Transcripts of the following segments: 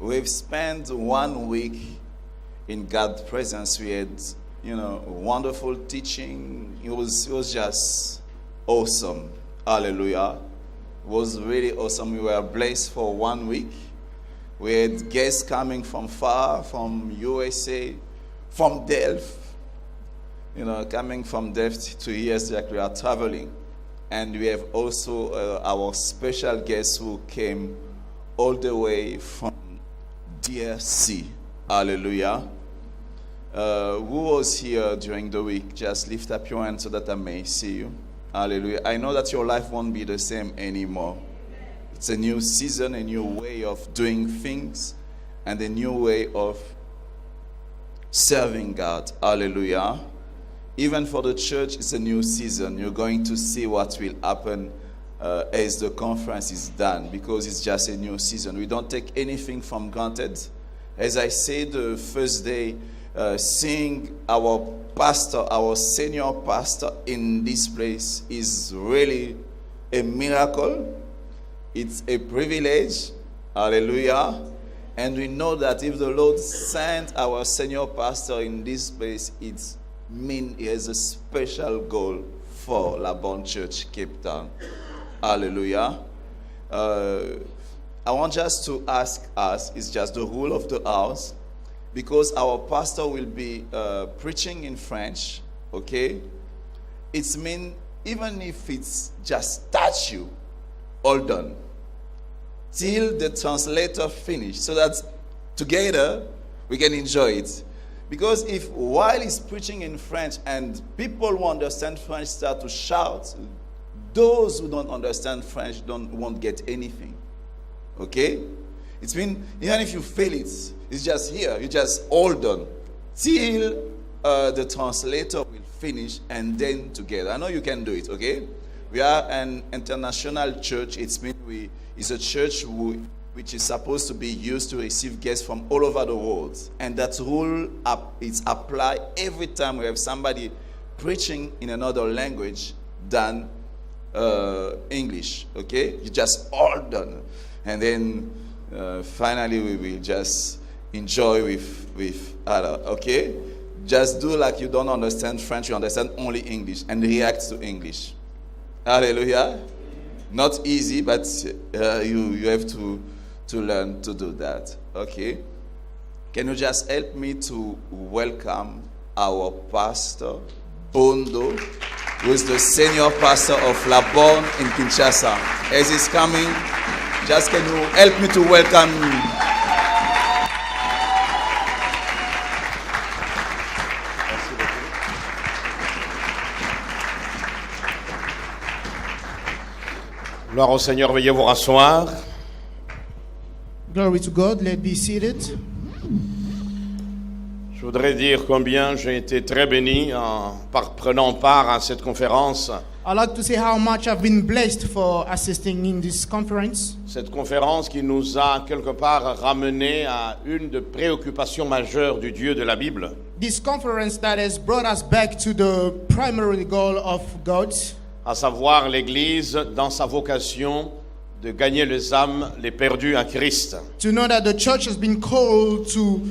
we've spent 1 week in God's presence. We had, wonderful teaching. It was just awesome. Hallelujah. It was really awesome. We were blessed for 1 week. We had guests coming from far, from USA, from Delft. Coming from Delft to here, like we are traveling. And we have also our special guests who came all the way from DRC. Hallelujah. Who was here during the week? Just lift up your hand so that I may see you. Hallelujah. I know that your life won't be the same anymore. It's a new season, a new way of doing things, and a new way of serving God. Hallelujah. Even for the church, it's a new season. You're going to see what will happen as the conference is done, because it's just a new season. We don't take anything for granted. As I said the first day, seeing our pastor, our senior pastor in this place is really a miracle. It's a privilege. Hallelujah. And we know that if the Lord sent our senior pastor in this place, it's he has a special goal for La Bonne Church, Cape Town. Hallelujah. I want just to ask us, it's just the rule of the house, because our pastor will be preaching in French, okay? It's mean, even if it's just touch you, hold on, till the translator finish, so that together we can enjoy it. Because if while he's preaching in French and people who understand French start to shout, those who don't understand French won't get anything. Okay? It's mean, even if you fail it, it's just here. You just hold on till the translator will finish, and then together. I know you can do it, okay? We are an international church. It's a church which is supposed to be used to receive guests from all over the world. And that rule is applied every time we have somebody preaching in another language than English, okay? You just hold on. And then finally we will just enjoy with other, okay? Just do like you don't understand French, you understand only English, and react to English. Hallelujah. Not easy, but you have to learn to do that. Okay? Can you just help me to welcome our pastor, Bondo, who is the senior pastor of La Bonne in Kinshasa. As he's coming, just can you help me to welcome him? Gloire au Seigneur, veuillez vous rasseoir. Glory to God, let's be seated. Je voudrais dire combien j'ai été très béni en prenant part à cette conférence. I'd like to say how much I've been blessed for assisting in this conference. Cette conférence qui nous a quelque part ramené à une des préoccupations majeures du Dieu de la Bible. This conference that has brought us back to the primary goal of God. À savoir l'Église dans sa vocation de gagner les âmes, les perdus à Christ. To know that the church has been called to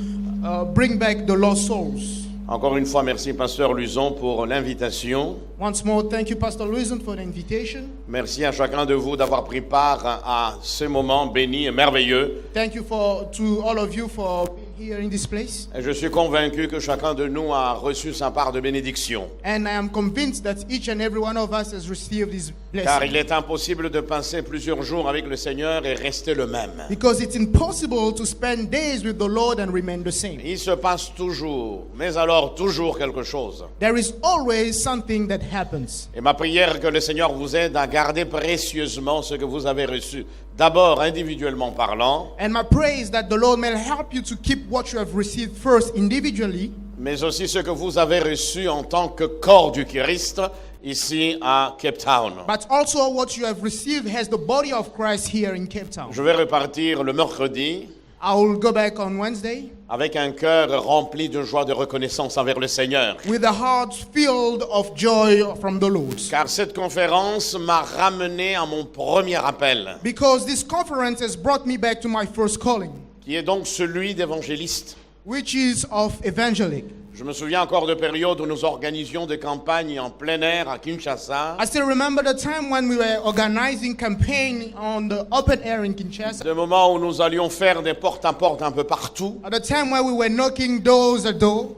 bring back the lost souls. Encore une fois, merci Pasteur Luzon pour l'invitation. Once more, thank you, Pastor Luison, for the invitation. Merci à chacun de vous d'avoir pris part à ce moment béni et merveilleux. Thank you to all of you for being here in this place. Et je suis convaincu que chacun de nous a reçu sa part de bénédiction. And I am convinced that each and every one of us has received this blessing. Car il est impossible de passer plusieurs jours avec le Seigneur et rester le même. Because it's impossible to spend days with the Lord and remain the same. Il se passe toujours, mais alors toujours quelque chose. There is always something that happens. Et ma prière que le Seigneur vous aide à garder précieusement ce que vous avez reçu. D'abord individuellement parlant. And my prayer is that the Lord may help you to keep what you have received first individually. Mais aussi ce que vous avez reçu en tant que corps du Christ ici à Cape Town. But also what you have received as the body of Christ here in Cape Town. Je vais repartir le mercredi. I will go back on Wednesday. Avec un cœur rempli de joie, de reconnaissance envers le Seigneur. With a heart filled of joy from the Lord. Car cette conférence m'a ramené à mon premier appel. Because this conference has brought me back to my first calling. qui est donc celui d'évangéliste. which is of evangelic. Je me souviens encore de périodes où nous organisions des campagnes en plein air à Kinshasa, I still remember the time when we were organizing campaign on the open air in Kinshasa. des moments où nous allions faire des porte-à-porte un peu partout, At the time where we were knocking doors at door.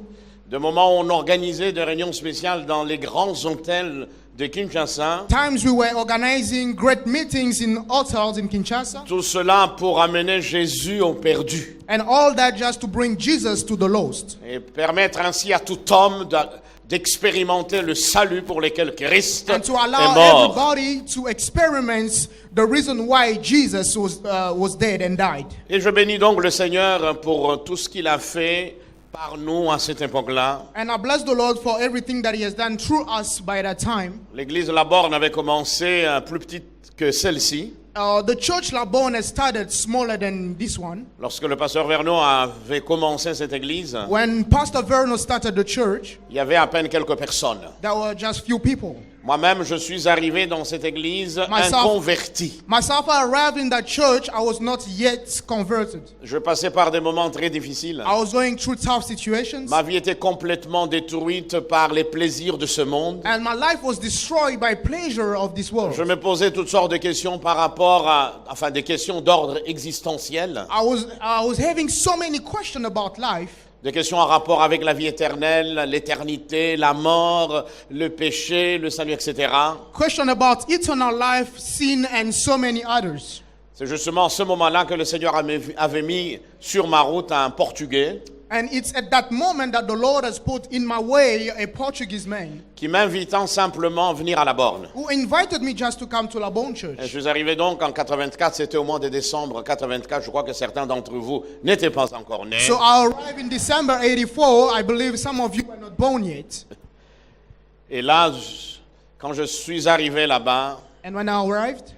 des moments où on organisait des réunions spéciales dans les grands hôtels de Kinshasa. Times we were organizing great meetings in hotels in Kinshasa. Tout cela pour amener Jésus aux perdus And all that just to bring Jesus to the lost. et permettre ainsi à tout homme d'expérimenter le salut pour lequel Christ And to est allow mort. everybody to experience the reason why Jesus was dead and died. Et je bénis donc le Seigneur pour tout ce qu'il a fait par nous à cette époque-là. And I bless the Lord for everything that He has done through us by that time. L'église La Borne avait commencé plus petite que celle-ci. The church La Bonne has started smaller than this one. Lorsque le pasteur Vernon avait commencé cette église, When Pastor Verno started the church, il y avait à peine quelques personnes. there were just few people. Moi-même, je suis arrivé dans cette église Myself- inconverti. Myself, I arrived in that church. I was not yet converted. Je passais par des moments très difficiles. I was going through tough situations. Ma vie était complètement détruite par les plaisirs de ce monde. And my life was destroyed by pleasure of this world. Je me posais toutes sortes de questions par rapport à, des questions d'ordre existentiel, I was having so many questions about life. des questions en rapport avec la vie éternelle, l'éternité, la mort, le péché, le salut, etc. Question about eternal life, sin, and so many others. C'est justement à ce moment-là que le Seigneur avait mis sur ma route un Portugais And it's at that moment that the Lord has put in my way a Portuguese man qui m'invitant simplement à venir à la borne. who invited me just to come to La Bonne Et Church. je suis arrivé donc en 84, c'était au mois de décembre 84, je crois que certains d'entre vous n'étaient pas encore nés. So I arrived in December 84. I believe some of you are not born yet. Et là, quand je suis arrivé là-bas, And when I arrived,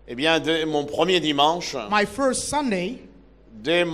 eh bien, dès mon premier dimanche, my first Sunday, dès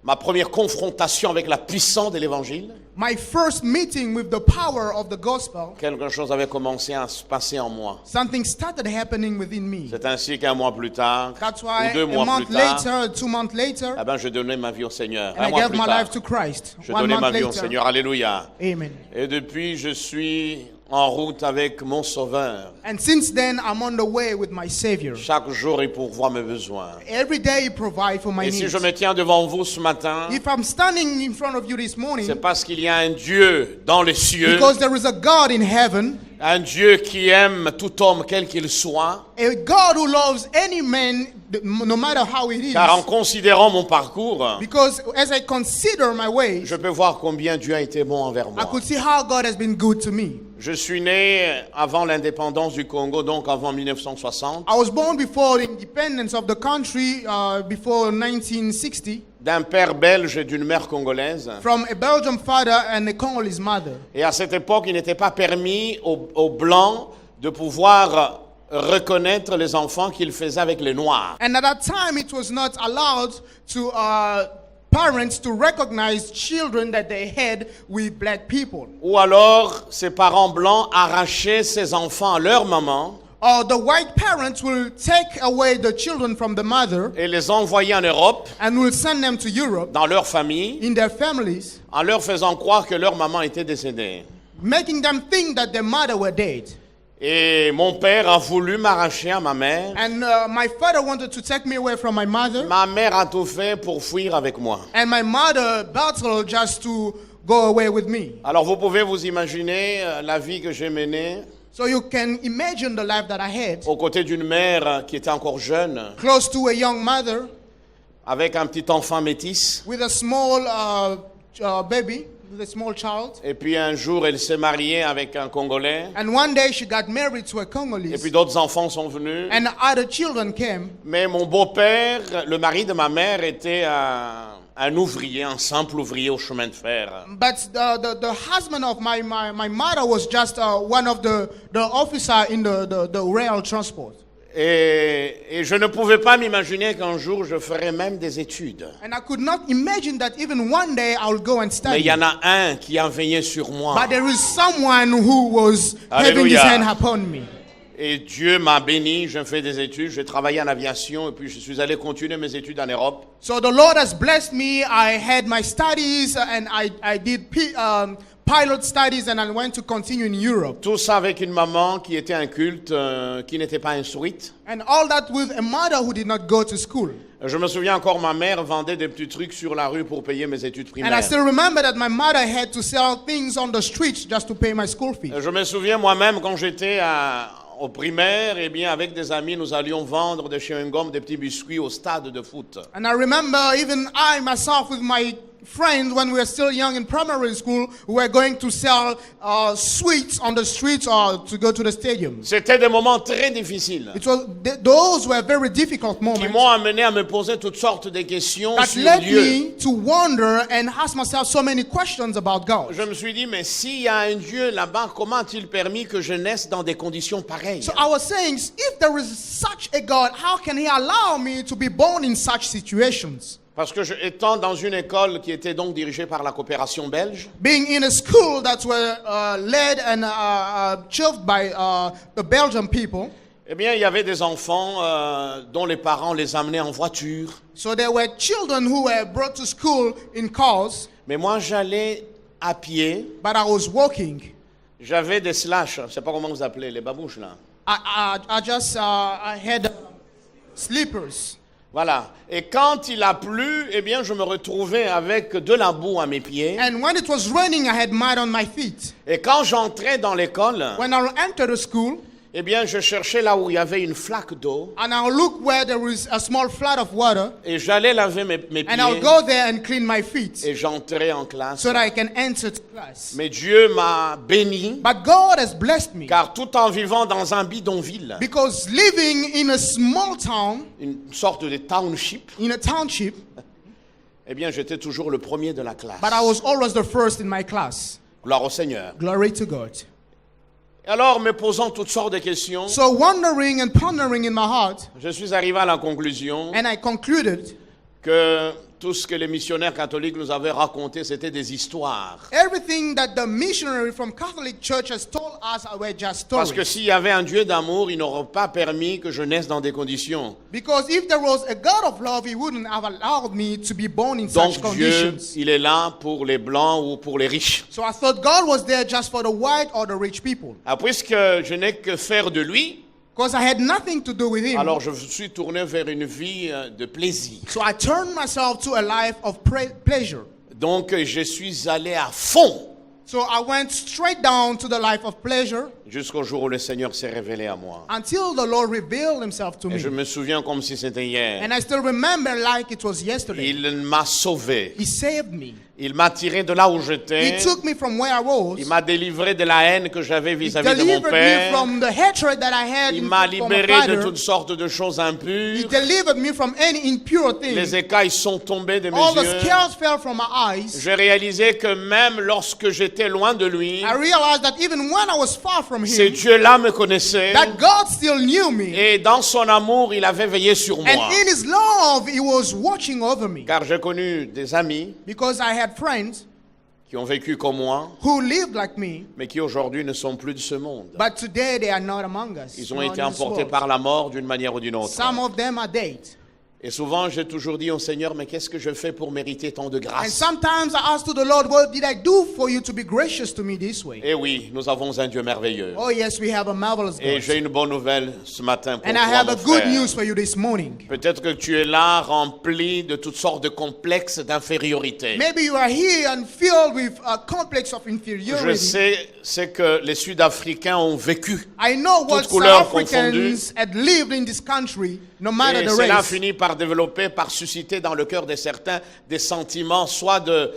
ma première confrontation avec la puissance de l'évangile, my first meeting with the power of the gospel, quelque chose avait commencé à se passer en moi. something started happening within me. C'est ainsi qu'un mois plus tard, That's ou why 2 a mois month plus tard, later, 2 months later, eh ben, je donnais ma vie au Seigneur. and Un I mois gave plus my tard, life to Christ. je 1 donnais month ma vie au later, Seigneur. Alléluia. amen. Et depuis, je suis en route avec mon Sauveur. And since then, I'm on the way with my Savior. Chaque jour, il pourvoit mes besoins. Every day, He provides for my Et si needs. je me tiens devant vous ce matin, If I'm standing in front of you this morning, c'est parce qu'il y a un Dieu dans les cieux, because there is a God in heaven, un Dieu qui aime tout homme quel qu'il soit, a God who loves any man, no matter how it is. car en considérant mon parcours, Because as I consider my ways, je peux voir combien Dieu a été bon envers I moi. could see how God has been good to me. Je suis né avant l'indépendance du Congo, donc avant 1960, I was born before the independence of the country, before 1960, d'un père belge et d'une mère congolaise. from a Belgian father and a Congolese mother. Et à cette époque, il n'était pas permis aux Blancs de pouvoir reconnaître les enfants qu'ils faisaient avec les Noirs. And at that time, it was not allowed to parents to recognize children that they had with black people. Ou alors, ces parents blancs arrachaient ces enfants à leur maman Or the white parents will take away the children from the mother et les envoyaient en Europe, and will send them to Europe dans leur famille, in their families, en leur faisant croire que leur maman était décédée. making them think that their mother were dead. Et mon père a voulu m'arracher à ma mère. And my father wanted to take me away from my mother. Ma mère a tout fait pour fuir avec moi. And my mother battled just to go away with me. Alors vous pouvez vous imaginer la vie que j'ai menée So you can imagine the life that I had, aux côtés d'une mère qui était encore jeune, close to a young mother avec un petit enfant métis. with a small baby, with a small child. Et puis un jour, elle s'est mariée avec un Congolais. And one day she got married to a Et Congolese. puis d'autres enfants sont venus. And other children came. Mais mon beau-père, le mari de ma mère, était un ouvrier, un simple ouvrier au chemin de fer. But the husband of my mother was just one of the officer in the rail transport. Et je ne pouvais pas m'imaginer qu'un jour je ferais même des études. And I could not imagine that even one day I will go and Mais il study. y en a un qui a veillé sur moi. But there is someone who was having his Alléluia. hand upon me. Et Dieu m'a béni, j'ai fait des études, j'ai travaillé en aviation et puis je suis allé continuer mes études en Europe. So the Lord has blessed me. I had my studies and I did pilot studies and I went to continue in Europe. Tout ça avec une maman qui était inculte, qui n'était pas instruite. And all that with a mother who did not go to school. Je me souviens encore, ma mère vendait des petits trucs sur la rue pour payer mes études And I primaires. still remember that my mother had to sell things on the streets just to pay my school fees. Je me souviens moi-même quand j'étais au primaire, eh bien avec des amis, nous allions vendre des chewing-gums, des petits biscuits au stade de foot. And I remember even I myself with my friends when we were still young in primary school, we were going to sell sweets on the streets or to go to the stadium. C'était des moments très difficiles Those were very difficult qui moments m'ont amené à me poser toutes sortes de questions that sur led Dieu. me to wonder and ask myself so many questions about God. Je me suis dit, mais s'il y a un Dieu là-bas, comment a-t-il permis que je naisse dans des conditions pareilles? So I was saying, if there is such a God, how can He allow me to be born in such situations? Parce que étant dans une école qui était donc dirigée par la coopération belge, Being in a school that were led and chilled by the Belgian people, eh bien, il y avait des enfants dont les parents les amenaient en voiture. so there were children who were brought to school in cars, Mais moi, j'allais à pied. but I was walking. J'avais des slash, je ne sais pas comment vous appelez, les babouches là. I had slippers. Voilà. Et quand il a plu, eh bien, je me retrouvais avec de la boue à mes pieds. And when it was raining, I had mud on my feet. Et quand j'entrais dans l'école, When I entered the school, eh bien, je cherchais là où il y avait une flaque d'eau. and I'll look where there is a small flood of water, Et j'allais laver mes and I'll pieds. go there and clean my feet Et j'entrais en classe. so that I can enter to class. Mais Dieu m'a béni, But God has blessed me car tout en vivant dans un bidonville, because living in a small town, une sorte de township, in a township, eh bien, j'étais toujours le premier de la classe. but I was always the first in my class. Gloire au Seigneur. Glory to God. Et alors, me posant toutes sortes de questions, So wondering and pondering in my heart, je suis arrivé à la conclusion and I concluded que tout ce que les missionnaires catholiques nous avaient raconté, c'était des histoires. everything that the missionary from Catholic Church has told us were just Parce que stories. s'il y avait un Dieu d'amour, il n'aurait pas permis que je naisse dans des conditions. Because if there was a God of love, He wouldn't have allowed me to be born in Donc such Dieu, conditions. il est là pour les blancs ou pour les riches. So I thought God was there just for the white or the rich people. Ah, puisque je n'ai que faire de lui, Because I had nothing to do with Him. alors je me suis tourné vers une vie de plaisir. So I turned myself to a life of pleasure. Donc je suis allé à fond So I went straight down to the life of pleasure jusqu'au jour où le Seigneur s'est révélé à moi. until the Lord revealed Himself to Et me. je me souviens comme si c'était hier. And I still remember like it was yesterday. Il m'a sauvé. He saved me. Il m'a tiré de là où He j'étais. took me from where I was. Il m'a délivré de la haine que j'avais He vis-à-vis de mon delivered me père. from the hatred that I had Il in- m'a for my libéré de father. toutes sortes de choses He impures. delivered me from any impure thing. Les écailles sont tombées de mes All the yeux. scales fell from my eyes. J'ai réalisé que même lorsque j'étais loin de lui, I realized that even when I was far from ce Him, Dieu-là me connaissait. that God still knew me. Et dans son amour, il avait veillé sur moi. And in His love, He was watching over me. Car j'ai connu des amis Because I had friends qui ont vécu comme moi, who lived like me, mais qui aujourd'hui ne sont plus de ce monde. but today they are not among us. Ils ont not été in this emportés world. par la mort d'une manière ou d'une autre. Some of them are dead. Et souvent, j'ai toujours dit au Seigneur, mais qu'est-ce que je fais pour mériter tant de And grâce? sometimes I ask to the Lord, what did I do for you to be gracious to me this way? Eh oui, nous avons un Dieu merveilleux. Oh yes, we have a marvelous Et God. j'ai une bonne nouvelle ce matin pour And I toi, have mon a good frère. news for you this morning. Peut-être que tu es là rempli de toutes sortes de complexes d'infériorité. Maybe you are here and filled with a complex of Je inferiority. sais ce que les Sud-Africains ont vécu. I know what toutes South couleurs Africans had lived in this country, no matter Et the cela race. finit par développer, par susciter dans le cœur de certains des sentiments soit de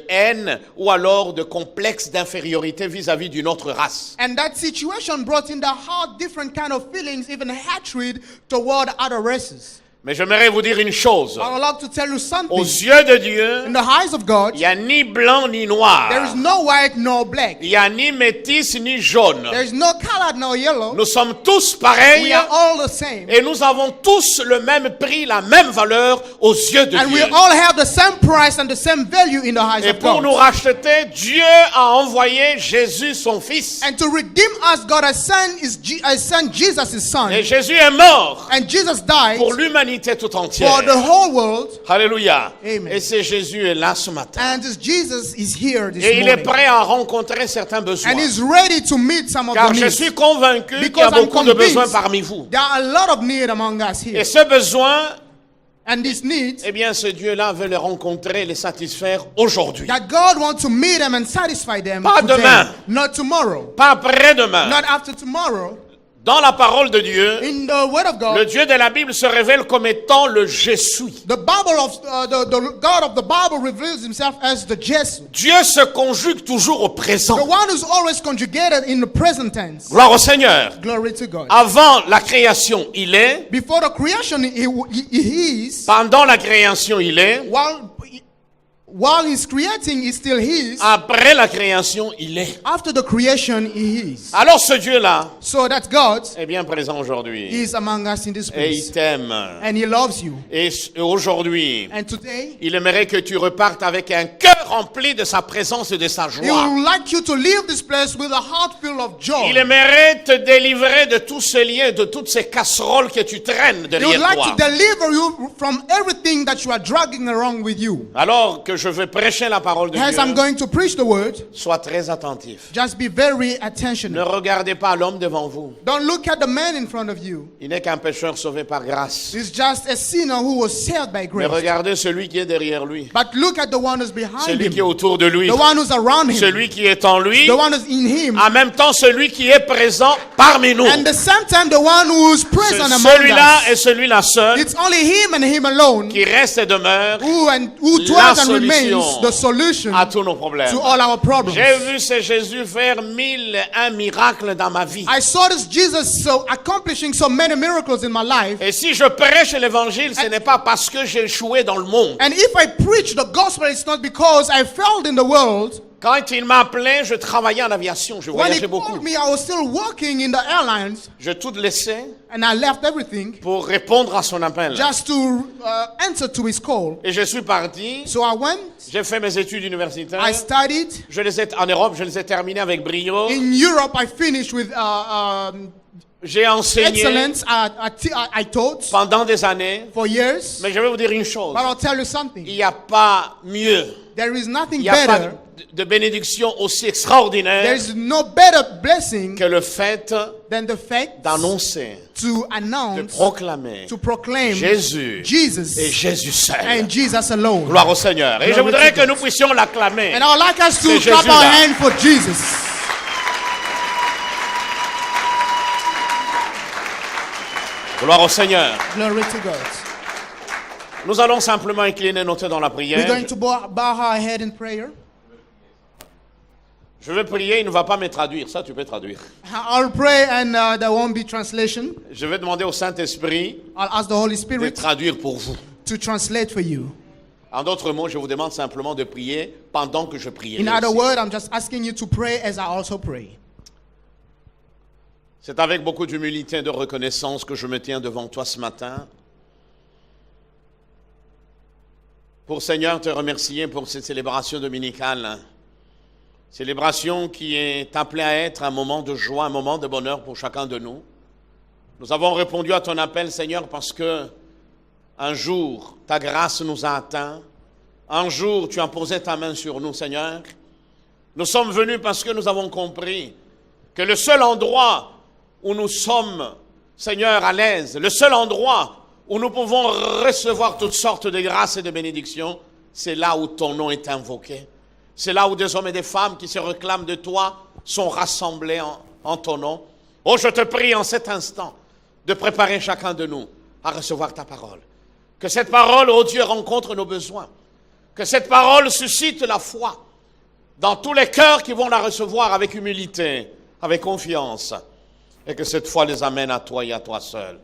haine ou alors de complexe d'infériorité vis-à-vis d'une autre race. And that situation brought in the heart different kind of feelings, even hatred toward other races. Mais j'aimerais vous dire une chose. I would like to tell you Aux something. yeux de Dieu, In the eyes of God, il n'y a ni blanc ni noir. there is no white nor black. Il n'y a ni métis ni jaune. There is no colored nor yellow. Nous sommes tous We pareils are all the same. et nous avons tous le même prix, la même valeur aux yeux de And we Dieu. all have the same price and the same value in the eyes Et of pour nous God. racheter, Dieu a envoyé Jésus, son Fils. And to redeem us, God has sent Jesus, his son. Et Jésus est mort And Jesus died pour l'humanité tout entière. for the whole world. Alléluia. Amen. Et c'est Jésus est là ce matin. And this Jesus is here this Et il est morning. prêt à rencontrer certains besoins. And he's ready to meet some of Car the je needs. suis convaincu qu'il y Because a I'm beaucoup de besoins convinced parmi vous. there are a lot of need among us here. Et ce besoin, And these needs, eh bien, ce Dieu-là veut les rencontrer, les satisfaire aujourd'hui. that God wants to meet them and satisfy them Pas today, demain. not tomorrow, Pas après-demain. not after tomorrow. Dans la parole de Dieu, In the Word of le God, Dieu de la Bible se révèle comme étant le Je suis. the God of the Bible reveals himself as the Jesus, Dieu se conjugue toujours au the présent. one who's always conjugated in the present tense. Gloire au Seigneur. Glory to God. Avant la création, il est. Before the creation, he is. Pendant la création, il est. While he's creating, he's still his. Après la création, il est. After the creation, he is. Alors ce Dieu-là So that God est bien présent aujourd'hui. is among us in this Et il place. t'aime. And he loves you. Et aujourd'hui, And today, il aimerait que tu repartes avec un cœur rempli de sa présence et de sa he joie. would like you to leave this place with a heart full of joy. Il aimerait te délivrer de tous ces liens, de toutes ces casseroles que tu traînes He would derrière like toi. to deliver you from everything that you are dragging around with you. Alors que je vais prêcher la parole de As I'm Dieu, going to preach the word, sois très attentif. just be very Ne attentional. regardez pas l'homme devant vous. Don't look at the man in front of you. Il n'est qu'un pécheur sauvé par grâce. He's just a sinner who was saved by Mais grace. regardez celui qui est derrière lui. But look at the one who's behind Celui qui est him, autour de lui. the one who's around him, Celui qui est en lui. the one who's in him, En même temps, celui qui est présent parmi nous. and the same time the one who's present among Celui-là us. est celui-là seul It's only him and him alone qui reste et demeure who dwells and solution remains the solution à tous nos problèmes. to all our problems. J'ai vu ce Jésus faire 1001 miracles dans ma vie. I saw this Jesus accomplishing so many miracles in my life. Et si je prêche l'évangile, ce n'est pas parce que j'ai échoué dans le monde. And if I preach the gospel, it's not because I failed in the world. Quand il m'appelait, je travaillais en aviation, je When he voyageais beaucoup. called me, I was still working in the airlines, Je tout laissais and I left everything pour répondre à son appel. just to answer to his call. Et je suis parti. So I went, J'ai fait mes études universitaires. I studied. Je les ai en Europe, je les ai terminées avec brio. In Europe, I finished with J'ai enseigné excellence. I taught pendant des années. for years. Mais je vais vous dire une chose. But I'll tell you Il something. n'y a pas mieux. There is nothing Il n'y a pas better. de bénédiction aussi There extraordinaire is no better blessing que le fait than the fact d'annoncer, to de announce, proclamer to proclaim Jésus et Jesus Jésus seul. and Jesus alone. Gloire au Seigneur. Et je Glory voudrais to que God. nous puissions l'acclamer. And I would like us to C'est clap Jésus our là. hand for Jesus. Gloire au Seigneur. Glory to God. Nous allons simplement incliner nos têtes dans la We're prière. going to bow our head in prayer. Je vais prier, il ne va pas me traduire. Ça, tu peux traduire. I'll pray and there won't be translation. Je vais demander au Saint-Esprit I'll ask the Holy de Spirit traduire pour vous. to translate for you. En d'autres mots, je vous demande simplement de prier pendant que je prierai. In other aussi. words, I'm just asking you to pray as I also pray. C'est avec beaucoup d'humilité et de reconnaissance que je me tiens devant toi ce matin. Pour Seigneur te remercier pour cette célébration dominicale. Célébration qui est appelée à être un moment de joie, un moment de bonheur pour chacun de nous. Nous avons répondu à ton appel, Seigneur, parce que un jour, ta grâce nous a atteints. Un jour, tu as posé ta main sur nous, Seigneur. Nous sommes venus parce que nous avons compris que le seul endroit où nous sommes, Seigneur, à l'aise, le seul endroit où nous pouvons recevoir toutes sortes de grâces et de bénédictions, c'est là où ton nom est invoqué. C'est là où des hommes et des femmes qui se réclament de toi sont rassemblés en ton nom. Oh, je te prie en cet instant de préparer chacun de nous à recevoir ta parole. Que cette parole, oh Dieu, rencontre nos besoins. Que cette parole suscite la foi dans tous les cœurs qui vont la recevoir avec humilité, avec confiance. Et que cette foi les amène à toi et à toi seul.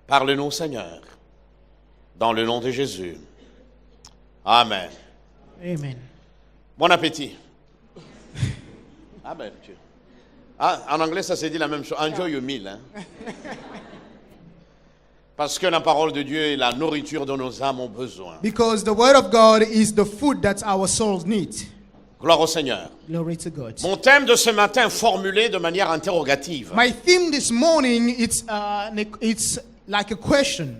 Nous Parle-nous, Seigneur, dans le nom de Jésus. Amen. Amen. Bon appétit. Ah ben, en anglais, ça s'est dit la même chose. Enjoy your meal. Hein? Parce que la parole de Dieu est la nourriture dont nos âmes ont besoin. Because the word of God is the food that our souls need. Gloire au Seigneur. Glory to God. Mon thème de ce matin formulé de manière interrogative. My theme this morning, it's like a question.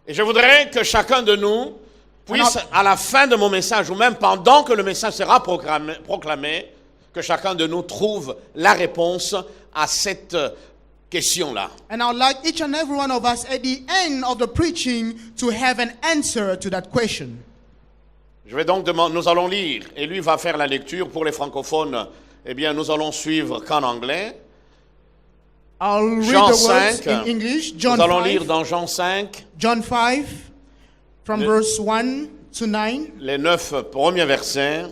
Et je voudrais que chacun de nous puisse, à la fin de mon message, ou même pendant que le message sera proclamé, que chacun de nous trouve la réponse à cette question-là. And I would like each and every one of us at the end of the preaching to have an answer to that question. Je vais donc demander, nous allons lire, et lui va faire la lecture pour les francophones. Eh bien, nous allons suivre qu'en anglais. I'll read Jean the words 5. in English. John Nous allons 5. lire dans Jean 5, John 5, from verse 1 to 9. les 9 premiers versets.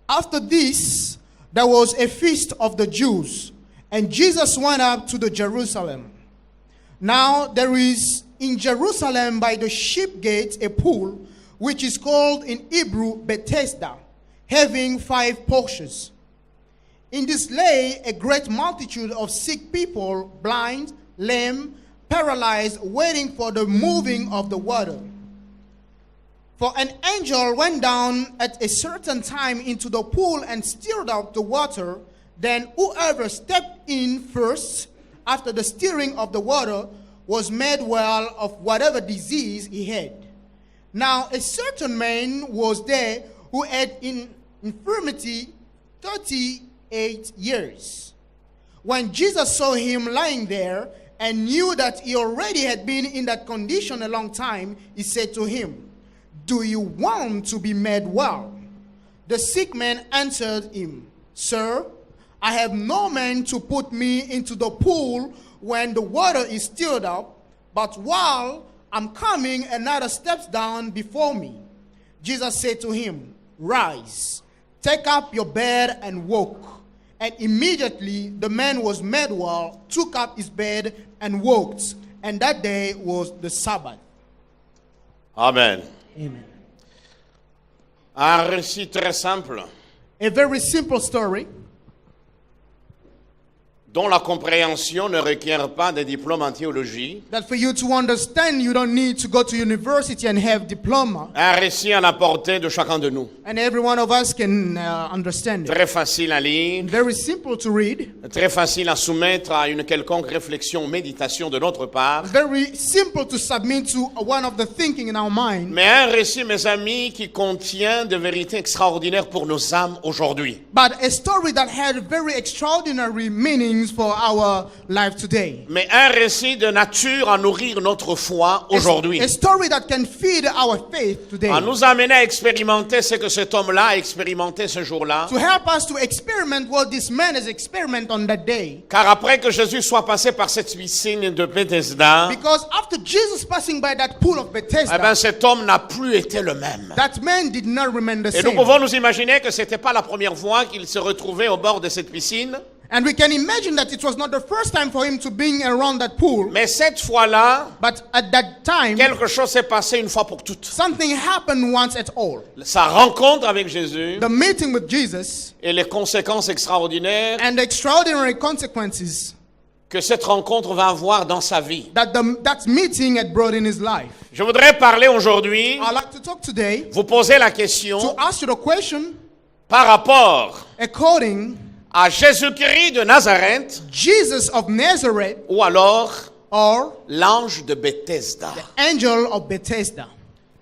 After this, there was a feast of the Jews, and Jesus went up to the Jerusalem. Now there is in Jerusalem by the sheep gate a pool, which is called in Hebrew Bethesda, having 5 porches. In this lay a great multitude of sick people, blind, lame, paralyzed, waiting for the moving of the water. For an angel went down at a certain time into the pool and stirred up the water. Then whoever stepped in first, after the stirring of the water, was made well of whatever disease he had. Now a certain man was there who had infirmity 38 years. When Jesus saw him lying there and knew that he already had been in that condition a long time, he said to him, "Do you want to be made well?" The sick man answered him, "Sir, I have no man to put me into the pool when the water is stirred up, but while I'm coming, another steps down before me." Jesus said to him, "Rise, take up your bed and walk." And immediately the man was made well, took up his bed and walked. And that day was the Sabbath. Amen. Amen. Un récit très simple, A very simple story dont la compréhension ne requiert pas de diplôme en théologie. that for you to understand, you don't need to go to university and have diploma. Un récit à la portée de chacun de nous. And every one of us can understand it. Très facile à lire, Very simple to read. très facile à soumettre à une quelconque réflexion, méditation de notre part. Very simple to submit to one of the thinking in our mind. Mais un récit, mes amis, qui contient de vérités extraordinaires pour nos âmes aujourd'hui. But a story that had very extraordinary meanings for our life today. Mais un récit de nature à nourrir notre foi aujourd'hui. A story that can feed our faith today. À nous amener à expérimenter ce que cet homme-là a expérimenté ce jour-là. To help us to experiment what this man has experienced on that day. Car après que Jésus soit passé par cette piscine de Bethesda, Because after Jesus passing by that pool of Bethesda, eh ben cet homme n'a plus été le même. that man did not remain the Et nous same. pouvons nous imaginer que c'était pas la première fois qu'il se retrouvait au bord de cette piscine. And we can imagine that it was not the first time for him to be around that pool. Mais cette fois-là, But at that time, quelque chose s'est passé une fois pour toutes. something happened once at all. Sa rencontre avec Jésus The meeting with Jesus et les conséquences extraordinaires and the extraordinary consequences que cette rencontre va avoir dans sa vie. that that meeting had brought in his life. Je voudrais parler aujourd'hui, I'd like to talk today vous poser la to question ask you the question par rapport according à Jésus-Christ de Nazareth Jesus of Nazareth ou alors or l'ange de Bethesda. angel of Bethesda.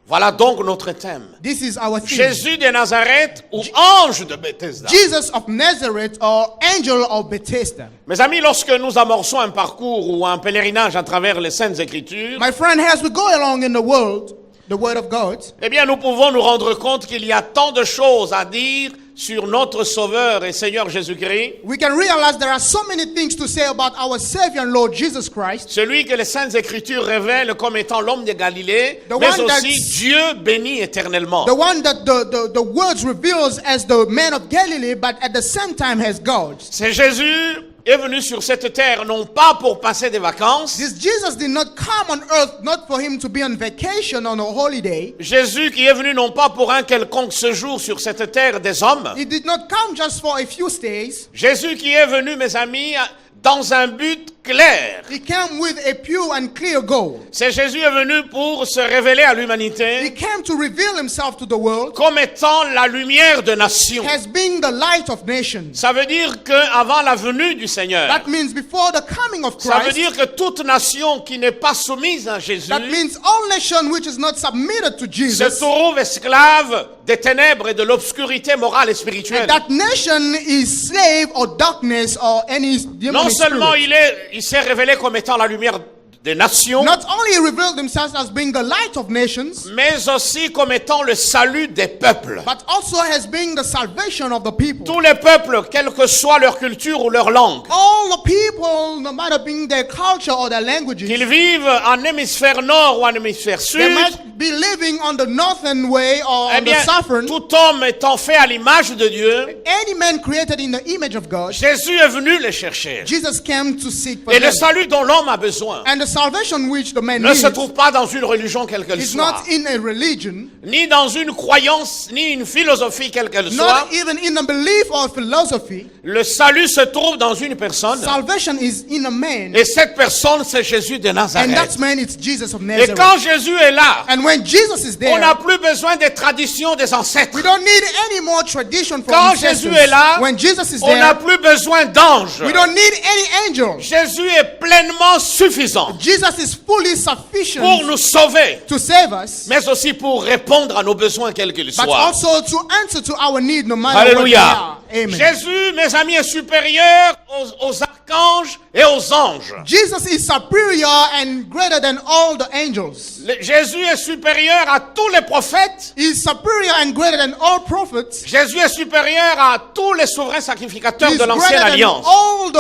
Voilà donc notre thème. This is our theme. Jésus de Nazareth ou ange de Bethesda. Jesus of Nazareth or angel of Bethesda. Mes amis, lorsque nous amorçons un parcours ou un pèlerinage à travers les Saintes Écritures, My friend, as we go along in the world, the Word of God, eh bien, nous pouvons nous rendre compte qu'il y a tant de choses à dire sur notre Sauveur et Seigneur Jésus-Christ, we can realize there are so many things to say about our Savior and Lord Jesus Christ, celui que les Saintes Écritures révèlent comme étant l'homme de Galilée, The mais one aussi that's- Dieu béni éternellement. the one that the words reveals as the man of Galilee, but at the same time as God. C'est Jésus est venu sur cette terre non pas pour passer des vacances. This Jesus did not come on earth not for him to be on vacation on a holiday. Jésus qui est venu non pas pour un quelconque séjour sur cette terre des hommes. He did not come just for a few days. Jésus qui est venu, mes amis, dans un but clair. He came with a pure and clear goal. C'est Jésus est venu pour se révéler à He l'humanité came to reveal himself to the world comme étant la lumière de nations. as being the light of nations. Ça veut dire qu'avant la venue du Seigneur, That means before the coming of ça veut Christ, dire que toute nation qui n'est pas soumise à Jésus that means all nation which is not submitted to se Jesus, trouve esclave des ténèbres et de l'obscurité morale et spirituelle. and that nation is slave or darkness or any Non demonic seulement spirit. il s'est révélé comme étant la lumière des nations, Not only he revealed himself as being the light of nations, mais aussi comme étant le salut des peuples. but also as being the salvation of the people. Tous les peuples, quelle que soit leur culture ou leur langue, All the people, no matter being their culture or their languages, qu'ils vivent en hémisphère nord ou en hémisphère sud, they might be living on the northern way or eh on the bien, southern. tout homme étant fait à l'image de Dieu, Any man created in the image of God, Jésus est venu les chercher. Jesus came to seek for Et le them. salut dont l'homme a besoin And the salvation which the man ne needs se trouve pas dans une religion quelle qu'elle is soit, not in a religion, ni dans une croyance, ni une philosophie quelle qu'elle soit. not even in a belief or philosophy. Le salut se trouve dans une personne. Salvation is in a man, Et cette personne, c'est Jésus de and Nazareth. that man is Jesus of Et Nazareth. quand Jésus est là, And when Jesus is on n'a there, plus besoin des traditions des ancêtres. we don't need any more tradition from Quand ancestors. Jésus est là, When Jesus is on n'a there, plus besoin d'anges. we don't need any angel. Jésus est pleinement suffisant Jesus is fully sufficient pour nous sauver, to save us, mais aussi pour répondre à nos besoins quels qu'ils but soient. also to answer to our need no matter what they Alléluia. are. Amen. Jésus, mes amis, est supérieur aux archanges et aux anges. Jesus is superior and greater than all the angels. Jésus est supérieur à tous les prophètes. He is superior and greater than all prophets. Jésus est supérieur à tous les souverains sacrificateurs He is de l'ancienne greater than alliance. all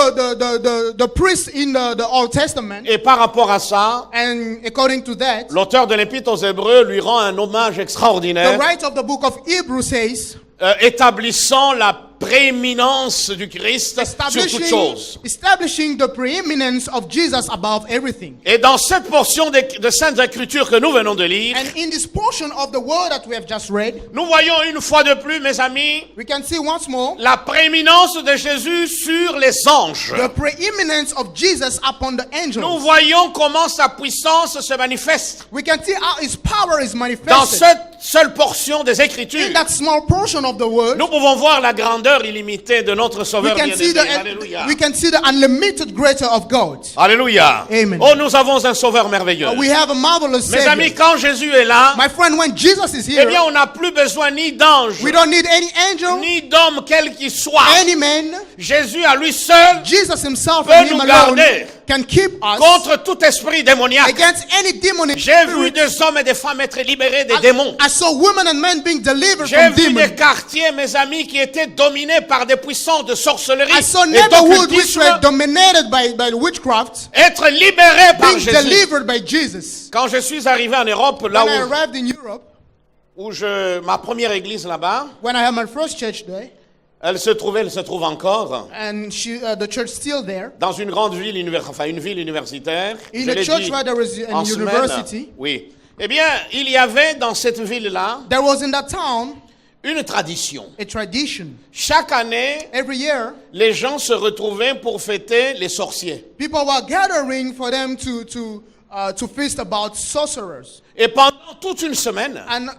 the priests in the Old Testament. Et par rapport à ça, And according to that, l'auteur de l'Épître aux Hébreux lui rend un hommage the extraordinaire, writer of the book of Hebrews says, établissant la prééminence du Christ sur toute chose. establishing the preeminence of Jesus above everything. Et dans cette portion de Saintes Écritures que nous venons de lire, And in this portion of the word that we have just read, nous voyons une fois de plus, mes amis, we can see once more la prééminence de Jésus sur les anges. the preeminence of Jesus upon the Nous angels. voyons comment sa puissance se manifeste We can see how his power is dans manifested. cette seule portion des Écritures. In that small portion of the word, Nous pouvons voir la grandeur illimitée de notre we Sauveur can see bien-aimé. Alléluia. the unlimited greater of God. Alléluia. Amen. Oh, nous avons un Sauveur merveilleux. We have a marvelous Mes amis, Savior. quand Jésus est là, My friend, when Jesus is eh here, bien, on n'a plus besoin ni d'anges, we don't need any angel, ni d'homme quel qu'il soit. any man. Jésus à lui seul Jesus himself peut and him nous alone garder can keep us contre tout esprit démoniaque. against any demonic J'ai vu spirit. des hommes et des femmes être libérés des démons. I saw women and men being delivered J'ai from vu des demons. quartiers, mes amis, qui étaient dominés par des puissances de sorcellerie I saw et neighborhoods which d'occultisme were dominated by witchcraft être libérés par being Jésus. delivered by Jesus. Quand je suis arrivé en Europe, là When I arrived in Europe, où ma première église là-bas, when I had my first church there, elle se trouve encore and the church still there, dans une grande ville, une ville universitaire. in Je a l'ai church dit where there was en a semaine. university, Oui. Eh bien, il y avait dans cette ville-là there was in that town une tradition. a tradition. Chaque année, Every year, les gens se retrouvaient pour fêter les sorciers. people were gathering for them to feast about sorcerers. Et pendant toute une semaine, And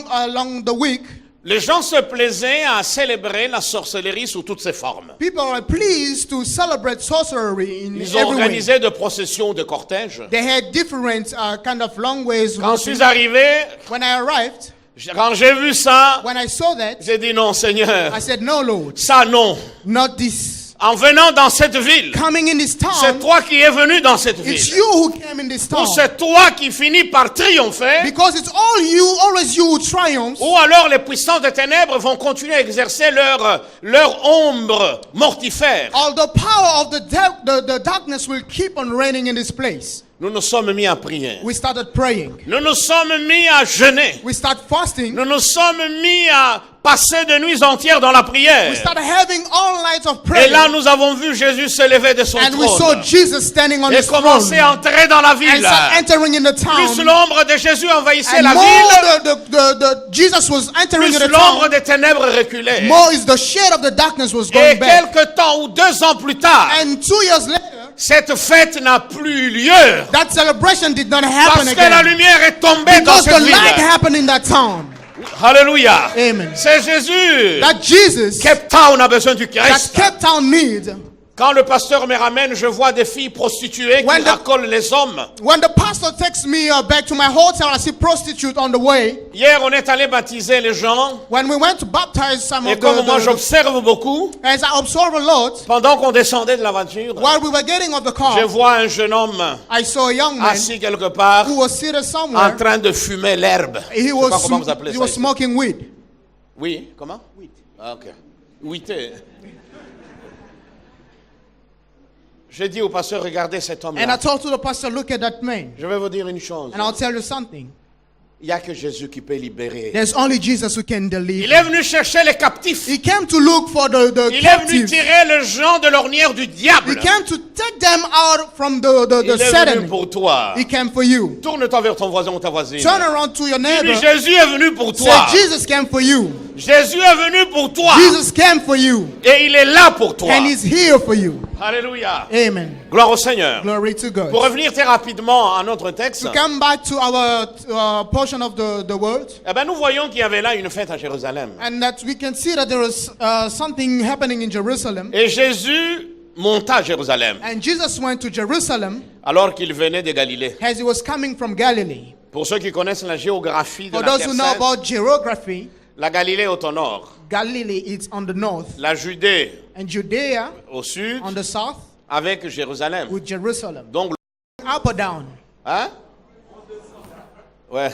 along the week, les gens se plaisaient à célébrer la sorcellerie sous toutes ses formes. people are pleased to celebrate sorcery in Ils ont every way. organisé de processions, de cortèges. They had different kind of long ways. Quand je suis arrivé, When I arrived, quand j'ai vu ça, when I saw that, j'ai dit non, Seigneur, I said, "No, Lord, ça non. not this. En venant dans cette ville, Coming in this c'est town, toi qui es venu dans cette it's ville. you who came in this town. Ou c'est toi qui finis par triompher, Because it's always you who triumphs. ou alors les puissances des ténèbres vont continuer à exercer leur ombre mortifère. All the power of the darkness will keep on reigning in this place." nous nous sommes mis à prier. we started praying. Nous nous sommes mis à jeûner. We started fasting. Nous nous sommes mis à passer de nuits entières dans la prière. We started having all nights of Et prayer. là, nous avons vu Jésus se lever de son And we saw trône Jesus standing on et his throne. commencer à entrer dans la And ville. start entering in the town. Plus l'ombre de Jésus envahissait And la more ville, Jesus was entering plus in the l'ombre town. des ténèbres reculait. More is the shade of the darkness was Et going back. quelque temps ou 2 ans plus tard, And 2 years later, cette fête n'a plus eu lieu that celebration did not happen parce que la again. lumière est tombée dans Because cette the ville. light happened in that town. Alléluia. Amen. C'est Jésus. That Jesus, Cape Town a besoin du that Christ. Cape Town needs. Quand le pasteur me ramène, je vois des filles prostituées qui When the- racolent les hommes. When the pastor takes me back to my hotel, I see prostitute on the way. Hier, on est allé baptiser les gens. When we went to baptize some Et of comme moi, the j'observe beaucoup, as I observe a lot, pendant qu'on descendait de la voiture, while we were getting off the je car, vois un jeune homme I saw a young man assis quelque part who was seated en somewhere. train de fumer l'herbe. He Je sais pas comment vous appelez was ça. smoking weed. Oui, comment? Ah, ok. Ouité. J'ai dit au pasteur, regardez cet And I homme-là. told to the pastor, look at that man. Je vais vous dire une chose. And I'll tell you something. Il n'y a que Jésus qui peut libérer. There's only Jesus who can Il deliver. est venu chercher les captifs. He came to look for the Il est venu captives. tirer les gens de l'ornière du He diable. came to take them out from the Il est venu Satan. pour toi. He came for you. Tourne-toi vers ton voisin ou ta voisine. Turn around to your Dis-lui, neighbor. Jésus est venu pour Say, toi. Jesus came for you. Jésus est venu pour toi. Jesus came for you. Et il est là pour toi. And he's here for you. Alléluia. Amen. Gloire au Seigneur. Glory to God. Pour revenir très rapidement à notre texte, To come back to our portion of the word, eh ben, nous voyons qu'il y avait là une fête à Jérusalem. and that we can see that there is something happening in Jerusalem. Et Jésus monta à Jérusalem And Jesus went to Jerusalem alors qu'il venait de Galilée. as he was coming from Galilee. Pour ceux qui connaissent la géographie de For la those Terre who know Sainte, about geography, la Galilée est au nord, Galilee is on the north, la Judée and Judea au sud, on the south, avec Jérusalem. with Jerusalem. Donc, Up or down? hein? Ouais.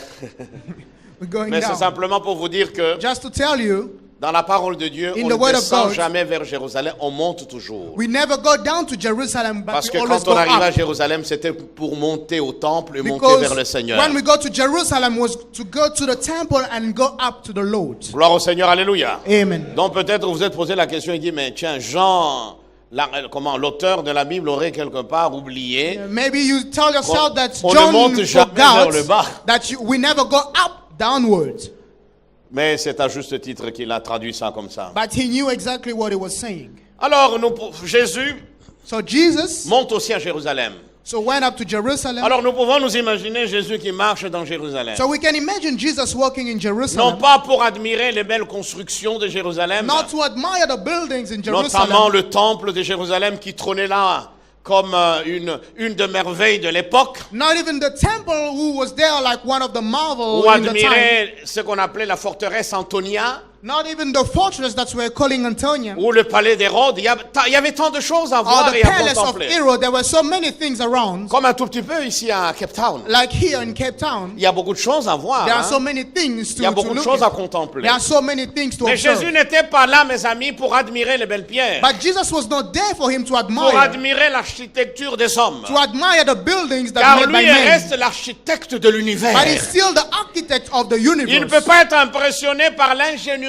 We're going Mais c'est down. simplement pour vous dire que Just to tell you, dans la parole de Dieu, In on the ne word of descend God, jamais vers Jérusalem, on monte toujours. we never go down to Jerusalem, but Parce we que always quand go on arrive à up. Jérusalem, c'était pour monter au temple et monter Because vers le Seigneur. when we go to Jerusalem was to go to the temple and go up to the Lord. Gloire au Seigneur, alléluia. Amen. Donc peut-être vous vous êtes posé la question et dit, mais tiens, Jean, l'auteur de la Bible aurait quelque part oublié. Maybe you tell yourself that On ne John monte jamais vers le bas. forgot that we never go up downwards. Mais c'est à juste titre qu'il a traduit ça comme ça. But he knew exactly what he was saying. Alors Jésus So Jesus monte aussi à Jérusalem. went up to Jerusalem. Alors nous pouvons nous imaginer Jésus qui marche dans Jérusalem. So we can imagine Jesus walking in Non Jerusalem, pas pour admirer les belles constructions de Jérusalem, not to admire the buildings in notamment Jerusalem, le temple de Jérusalem qui trônait là comme une des merveilles de l'époque, not even the temple who was there like one of the marvels ou in the time, admirer ce qu'on appelait la forteresse Antonia, not even the fortress that we're calling Antonia, ou le palais d'Hérode. Il y avait tant de choses à or voir the et à palace of contempler. Herod. There were so many things around. Comme un tout petit peu ici à Cape Town. Like here in Cape Town, Il y a beaucoup de choses à voir. there are hein. so many things Il y a to beaucoup de look choses à at. contempler. There are so many things to Mais observe. Jésus n'était pas là, mes amis, pour admirer les belles pierres, But Jesus was not there for him to pour admire, admirer l'architecture des hommes. to admire the buildings that Car made lui by men. reste l'architecte de l'univers. But he's still the architect of the Il ne peut universe. pas être impressionné par l'ingéniosité,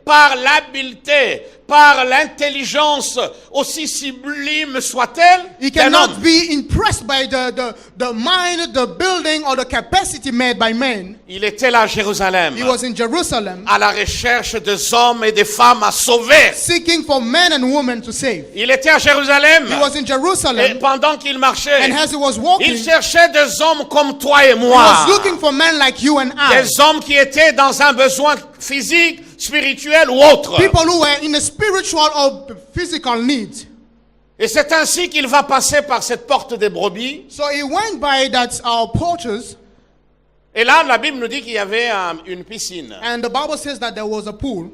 par l'habileté, par l'intelligence, aussi sublime soit-elle, He d'un cannot homme. be impressed by the mind, the building, or the capacity made by men. Il était là à Jérusalem, He was in Jerusalem, à la recherche des hommes et des femmes à sauver. seeking for men and women to save. Il était à Jérusalem, He was in et Jerusalem, pendant qu'il marchait, and as he was walking, il cherchait des hommes comme toi et he moi. was looking for men like you and I. Des hommes qui étaient dans un besoin physique, spirituel ou autre. People who were in a spiritual or physical need. Et c'est ainsi qu'il va passer par cette porte des brebis. So he went by that porches, Et là, la Bible nous dit qu'il y avait une piscine. and the Bible says that there was a pool.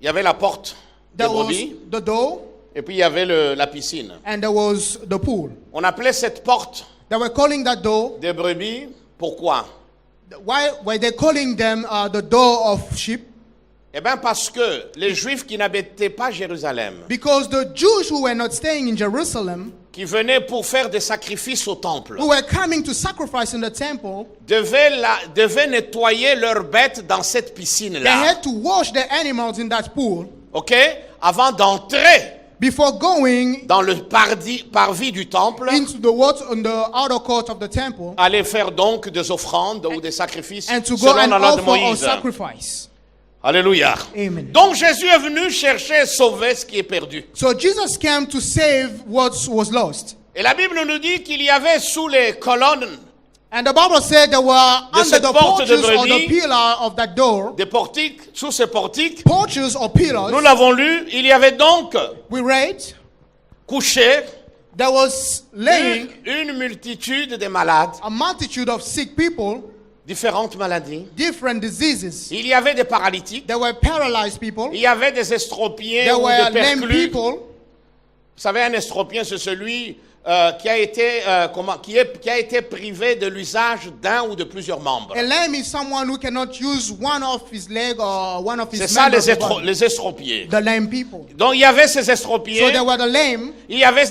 Il y avait la porte des There was brebis, the door, et puis il y avait la piscine. and there was the pool. On appelait cette porte They were calling that door. des brebis, pourquoi? Why were they calling them the door of sheep? Eh bien, parce que les Juifs qui n'habitaient pas Jérusalem, Because the Jews who were not staying in Jerusalem, qui venaient pour faire des sacrifices au temple, who were coming to sacrifice in the temple, devaient nettoyer leurs bêtes dans cette they piscine-là. had to wash their animals in that pool OK? Avant d'entrer before going dans le parvis du temple, into the water on the outer court of the temple aller faire donc des offrandes ou des sacrifices and to go selon and la loi de offer or Moïse. sacrifice. Alléluia. Amen. Donc Jésus est venu chercher et sauver ce qui est perdu. So Jesus came to save what was lost. Et la Bible nous dit qu'il y avait sous les colonnes And the Bible said there were De under cette the porte de porches or the brebis, pillar of that door, des portiques, sous ces portiques, porches or pillars, nous l'avons lu, il y avait donc we read, couché there was laying une multitude de malades, a multitude of sick people, différentes maladies. different diseases. Il y avait des paralytiques, There were paralyzed people. il y avait des estropiens There ou were des lame perclus. people. Vous savez, un estropien, c'est celui qui a été privé de l'usage d'un ou de plusieurs membres. A lame is someone who cannot use one of his leg or one of his C'est ça members of the body. les estropiés. The lame people. Donc il y avait ces So estropiés, there were the lame, il y avait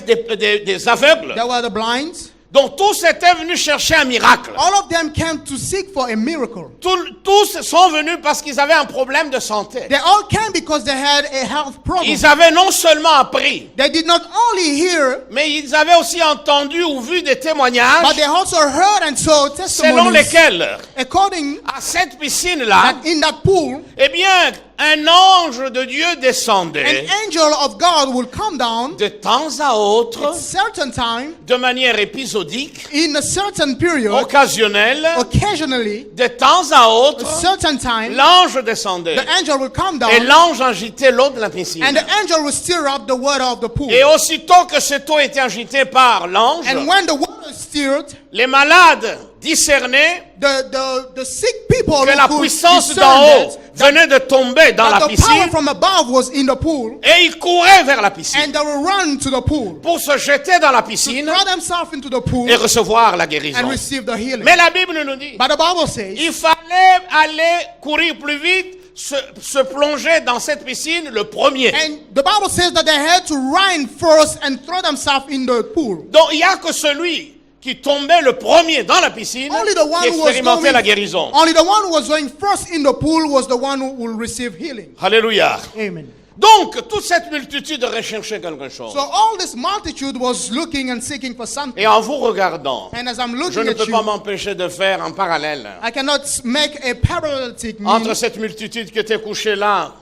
des aveugles. there were the blind. Donc tous étaient venus chercher un miracle. All of them came to seek for a miracle. Tous sont venus parce qu'ils avaient un problème de santé. They all came because they had a health problem. Ils avaient non seulement appris, They did not only hear, mais ils avaient aussi entendu ou vu des témoignages but they also heard and saw selon testimonies lesquels according à cette piscine-là, that in that pool, eh bien, un ange de Dieu descendait an angel of God will come down de temps à autre, at certain time, de manière épisodique, in a certain period, occasionnelle, occasionally, de temps à a autre, certain time, l'ange descendait. the angel will come Et down l'ange agitait l'eau de la piscine. and the angel will stir up the water of the pool. Et aussitôt que cette eau était agitée par l'ange, And when the water is stirred, les malades discernaient the sick people que la who could puissance discern d'en haut that venait de tomber dans la the power piscine from above was in the pool, et ils couraient vers la piscine and they will run to the pool, pour se jeter dans la to piscine throw themselves into the pool et recevoir la and guérison. receive the healing. Mais la Bible nous dit, But the Bible says il fallait aller courir plus vite, se plonger dans cette piscine le premier. and the Bible says that they had to run first and throw themselves in the pool. Donc il n'y a que celui qui tombait le premier dans la piscine Only the one qui who was expérimentait la going, guérison. only the one who was going first in the pool was the one who will receive healing. Alléluia. Amen. Donc toute cette multitude recherchait quelque chose. So all this multitude was looking and seeking for something. Et en vous regardant, And as I'm je looking ne at peux pas you, m'empêcher de faire un parallèle I cannot make a parallelistic entre meaning. cette multitude qui était couchée là,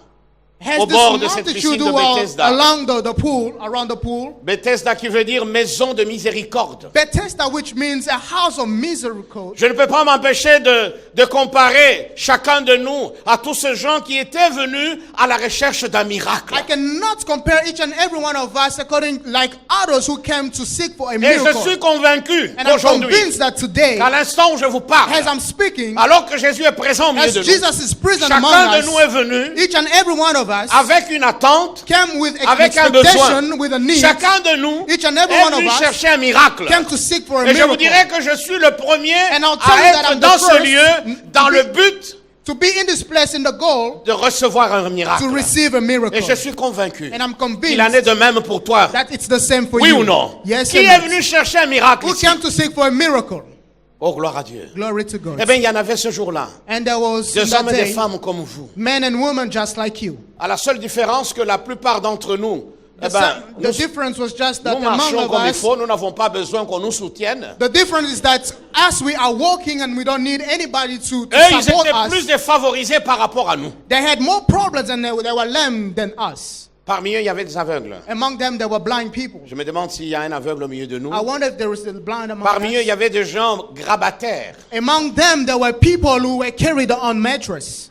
Has au this bord de cette piscine multitude de who are Bethesda. along the pool, around the pool. Bethesda qui veut dire maison de miséricorde. Bethesda, which means a house of miséricorde. Je ne peux pas m'empêcher de comparer chacun de nous à tous ces gens qui étaient venus à la recherche d'un miracle. I cannot compare each and every one of us according like others who came to seek for a Et miracle. je suis convaincu And I'm aujourd'hui convinced that today, qu'à l'instant où je vous parle, as I'm speaking, alors que Jésus est présent au milieu as de nous, Jesus is present among chacun de nous est us, venu each and every one of us avec une attente, came with an avec un expectation, besoin. with a need, Chacun de nous each and every est one of venu us chercher un miracle. came to seek for a Et je vous miracle. dirais que je suis le premier And I'll tell you à that être I'm the dans ce first lieu dans le but To be in this place in the goal, de recevoir un miracle. to receive a miracle. Et je suis convaincu And I'm qu'il en est convinced de même pour toi. that it's the same for Oui you. ou non? Yes Qui or est no? venu chercher un miracle Who ici? came to seek for a miracle? Oh, gloire à Dieu. Glory to God. Eh bien, il y en avait ce jour-là. And there was Des in that hommes et des day, femmes comme vous. men and women just like you. À la seule différence que la plupart d'entre nous, eh ben, The difference was just that nous among marchons of comme il us, faut, nous n'avons pas besoin qu'on nous soutienne. the difference is that as we are walking and we don't need anybody to Eux, ils support étaient us, plus défavorisés par rapport à nous. they had more problems and they were lame than us. Parmi eux, il y avait des aveugles. Among them, there were blind people. Je me demande s'il y a un aveugle au milieu de nous. I wonder if there was a blind among Parmi eux, il y us. avait des gens grabataires Among them, there were people who were carried on mattress.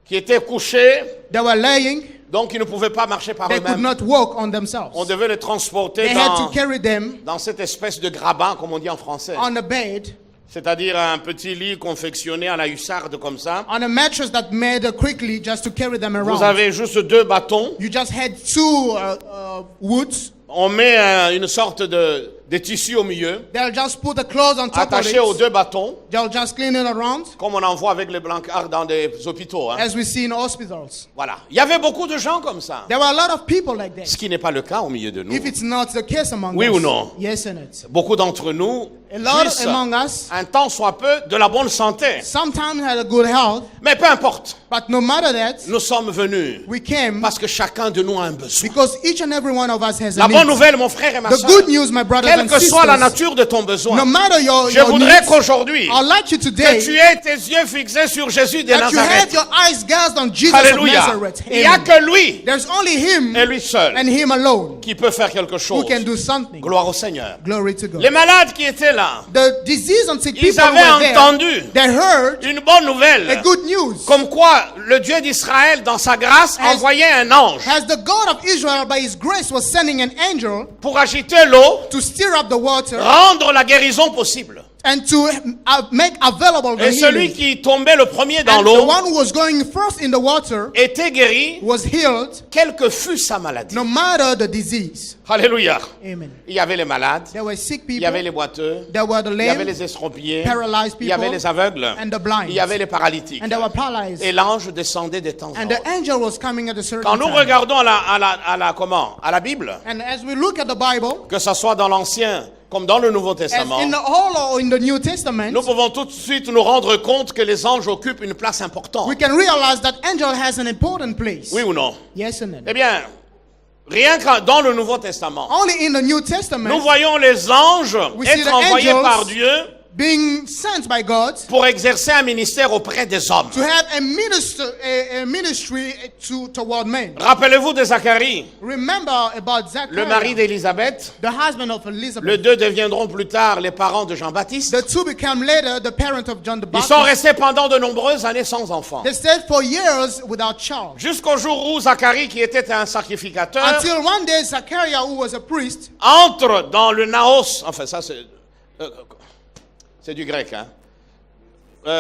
qui étaient couchés, They were laying. donc ils ne pouvaient pas marcher par They could eux-mêmes. not walk on themselves. On devait les transporter They had to carry them dans cette espèce de grabat, comme on dit en français. on a bed, C'est-à-dire un petit lit confectionné à la hussarde comme ça. on a mattress that made quickly just to carry them Vous around. avez juste 2 bâtons. You just had two woods. On met une sorte de des tissus au milieu, They'll just put the clothes on top of attachés aux it. deux bâtons, They'll just clean it around, comme on en voit avec les brancards dans des hôpitaux. Hein. as we see in hospitals. Voilà. Il y avait beaucoup de gens comme ça. There were a lot of people like Ce that. qui n'est pas le cas au milieu de nous. If it's not the case among Oui us. ou non? Yes or not? Beaucoup d'entre nous A lot jouissent among us un temps soit peu de la bonne santé. sometimes had a good health, Mais peu importe, but no matter that, nous sommes venus we came parce que chacun de nous a un besoin. because each and every one of us has La a bonne need. nouvelle, mon frère et ma The soeur, good news, my brothers quelle and que soit la sisters, nature de ton besoin, no matter your je voudrais needs, qu'aujourd'hui, I'd like you que today tu aies tes yeux fixés sur Jésus de that you have Nazareth. your eyes gazed on Jesus of Alléluia. Nazareth. Il n'y a Amen. que lui There's only Him et lui seul and Him alone qui peut faire quelque who chose. can do something. Gloire au Seigneur. Glory to God. Les malades qui étaient là, The disease and sick ils people were avaient there. entendu They heard une bonne a nouvelle, good news. comme quoi le Dieu d'Israël, dans sa grâce, As- envoyait un ange As the God of Israel, by His grace, was sending an angel pour agiter l'eau, to stir up the water rendre la guérison possible. and to make available the Et celui healing. qui tombait le premier dans And the l'eau one who was going first in the water était guéri, was healed, quelle que fût sa maladie. no matter the disease. Alléluia. Amen. Il y avait les malades, There were sick il y people, avait les boiteux, there were the il y avait lame, les estropiés, paralyzed il y avait people, les aveugles, and the blind. il y avait les paralytiques. and they were paralyzed. Et l'ange descendait de temps en And temps. the angel was coming at a certain Quand nous time. regardons à la Bible, And as we look at the Bible, que ce soit dans l'Ancien comme dans le Nouveau as Testament, in the Old or in the New Testament, nous pouvons tout de suite nous rendre compte que les anges occupent une place importante. we can realize that angel has an important place. Oui ou non? Yes or no? Eh bien, rien que dans le Nouveau Testament, Only in the New nous Testament, voyons les anges We see être the envoyés angels par Dieu being sent by God pour exercer un ministère auprès des hommes. to have a ministry toward men. Rappelez-vous de Zacharie, Remember about le mari Zachariah, d'Élisabeth. the husband of Les Elizabeth. deux deviendront plus tard les parents de Jean-Baptiste. The two became later the parent of John the Ils sont Baptist. restés pendant de nombreuses années sans enfants. They stayed for years without child. Jusqu'au jour où Zacharie, qui était un sacrificateur, Until one day Zachariah, who was a priest, entre dans le naos. Enfin, ça c'est du grec. Hein.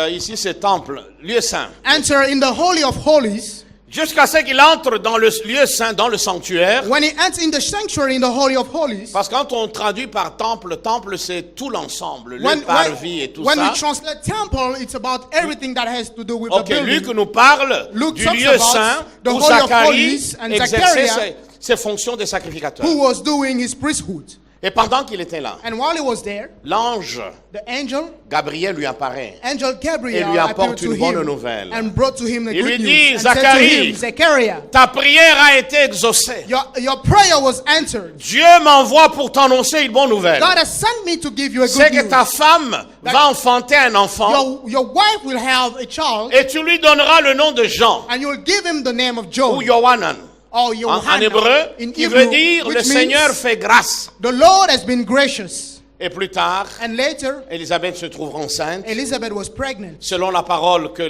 Ici, c'est temple, lieu saint. enter in the Holy of Holies. Jusqu'à ce qu'il entre dans le lieu saint, dans le sanctuaire. When he enters in the sanctuary in the Holy of Holies, Parce que quand on traduit par temple, temple c'est tout l'ensemble, le parvis et tout when ça. we translate temple, it's about everything that has to do with Ok, the building. Luc nous parle Luke du talks lieu about saint the où Holy of Zacharie Holies and exerçait Zachariah, ses fonctions de sacrificateur. who was doing his priesthood. Et pendant qu'il était là, And while he was there, l'ange the angel Gabriel lui apparaît. Angel Gabriel Et lui apporte appeared to une bonne him nouvelle. and brought to him the Il lui good dit, news and said to Zacharie, him, Zachariah, Ta prière a été exaucée. your prayer was answered. Dieu m'envoie pour t'annoncer une bonne nouvelle. God has sent me to give you a C'est good que ta news. femme va enfanter un enfant Your wife will have a child et tu lui donneras le nom de Jean and you'll give him the name of ou Joe Yohanan or en Yohanan hébreu, in qui Hebrew, veut dire le which Seigneur means fait grâce. the Lord has been gracious. Et plus tard, And later, Élisabeth se trouve enceinte Elizabeth was pregnant. selon la parole que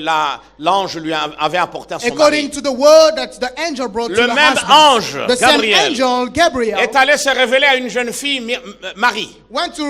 l'ange lui avait apportée à son According mari. to the word that the angel brought to Le the même husband. ange, The same Gabriel, angel, Gabriel, est allé se révéler à une jeune fille, Marie, went to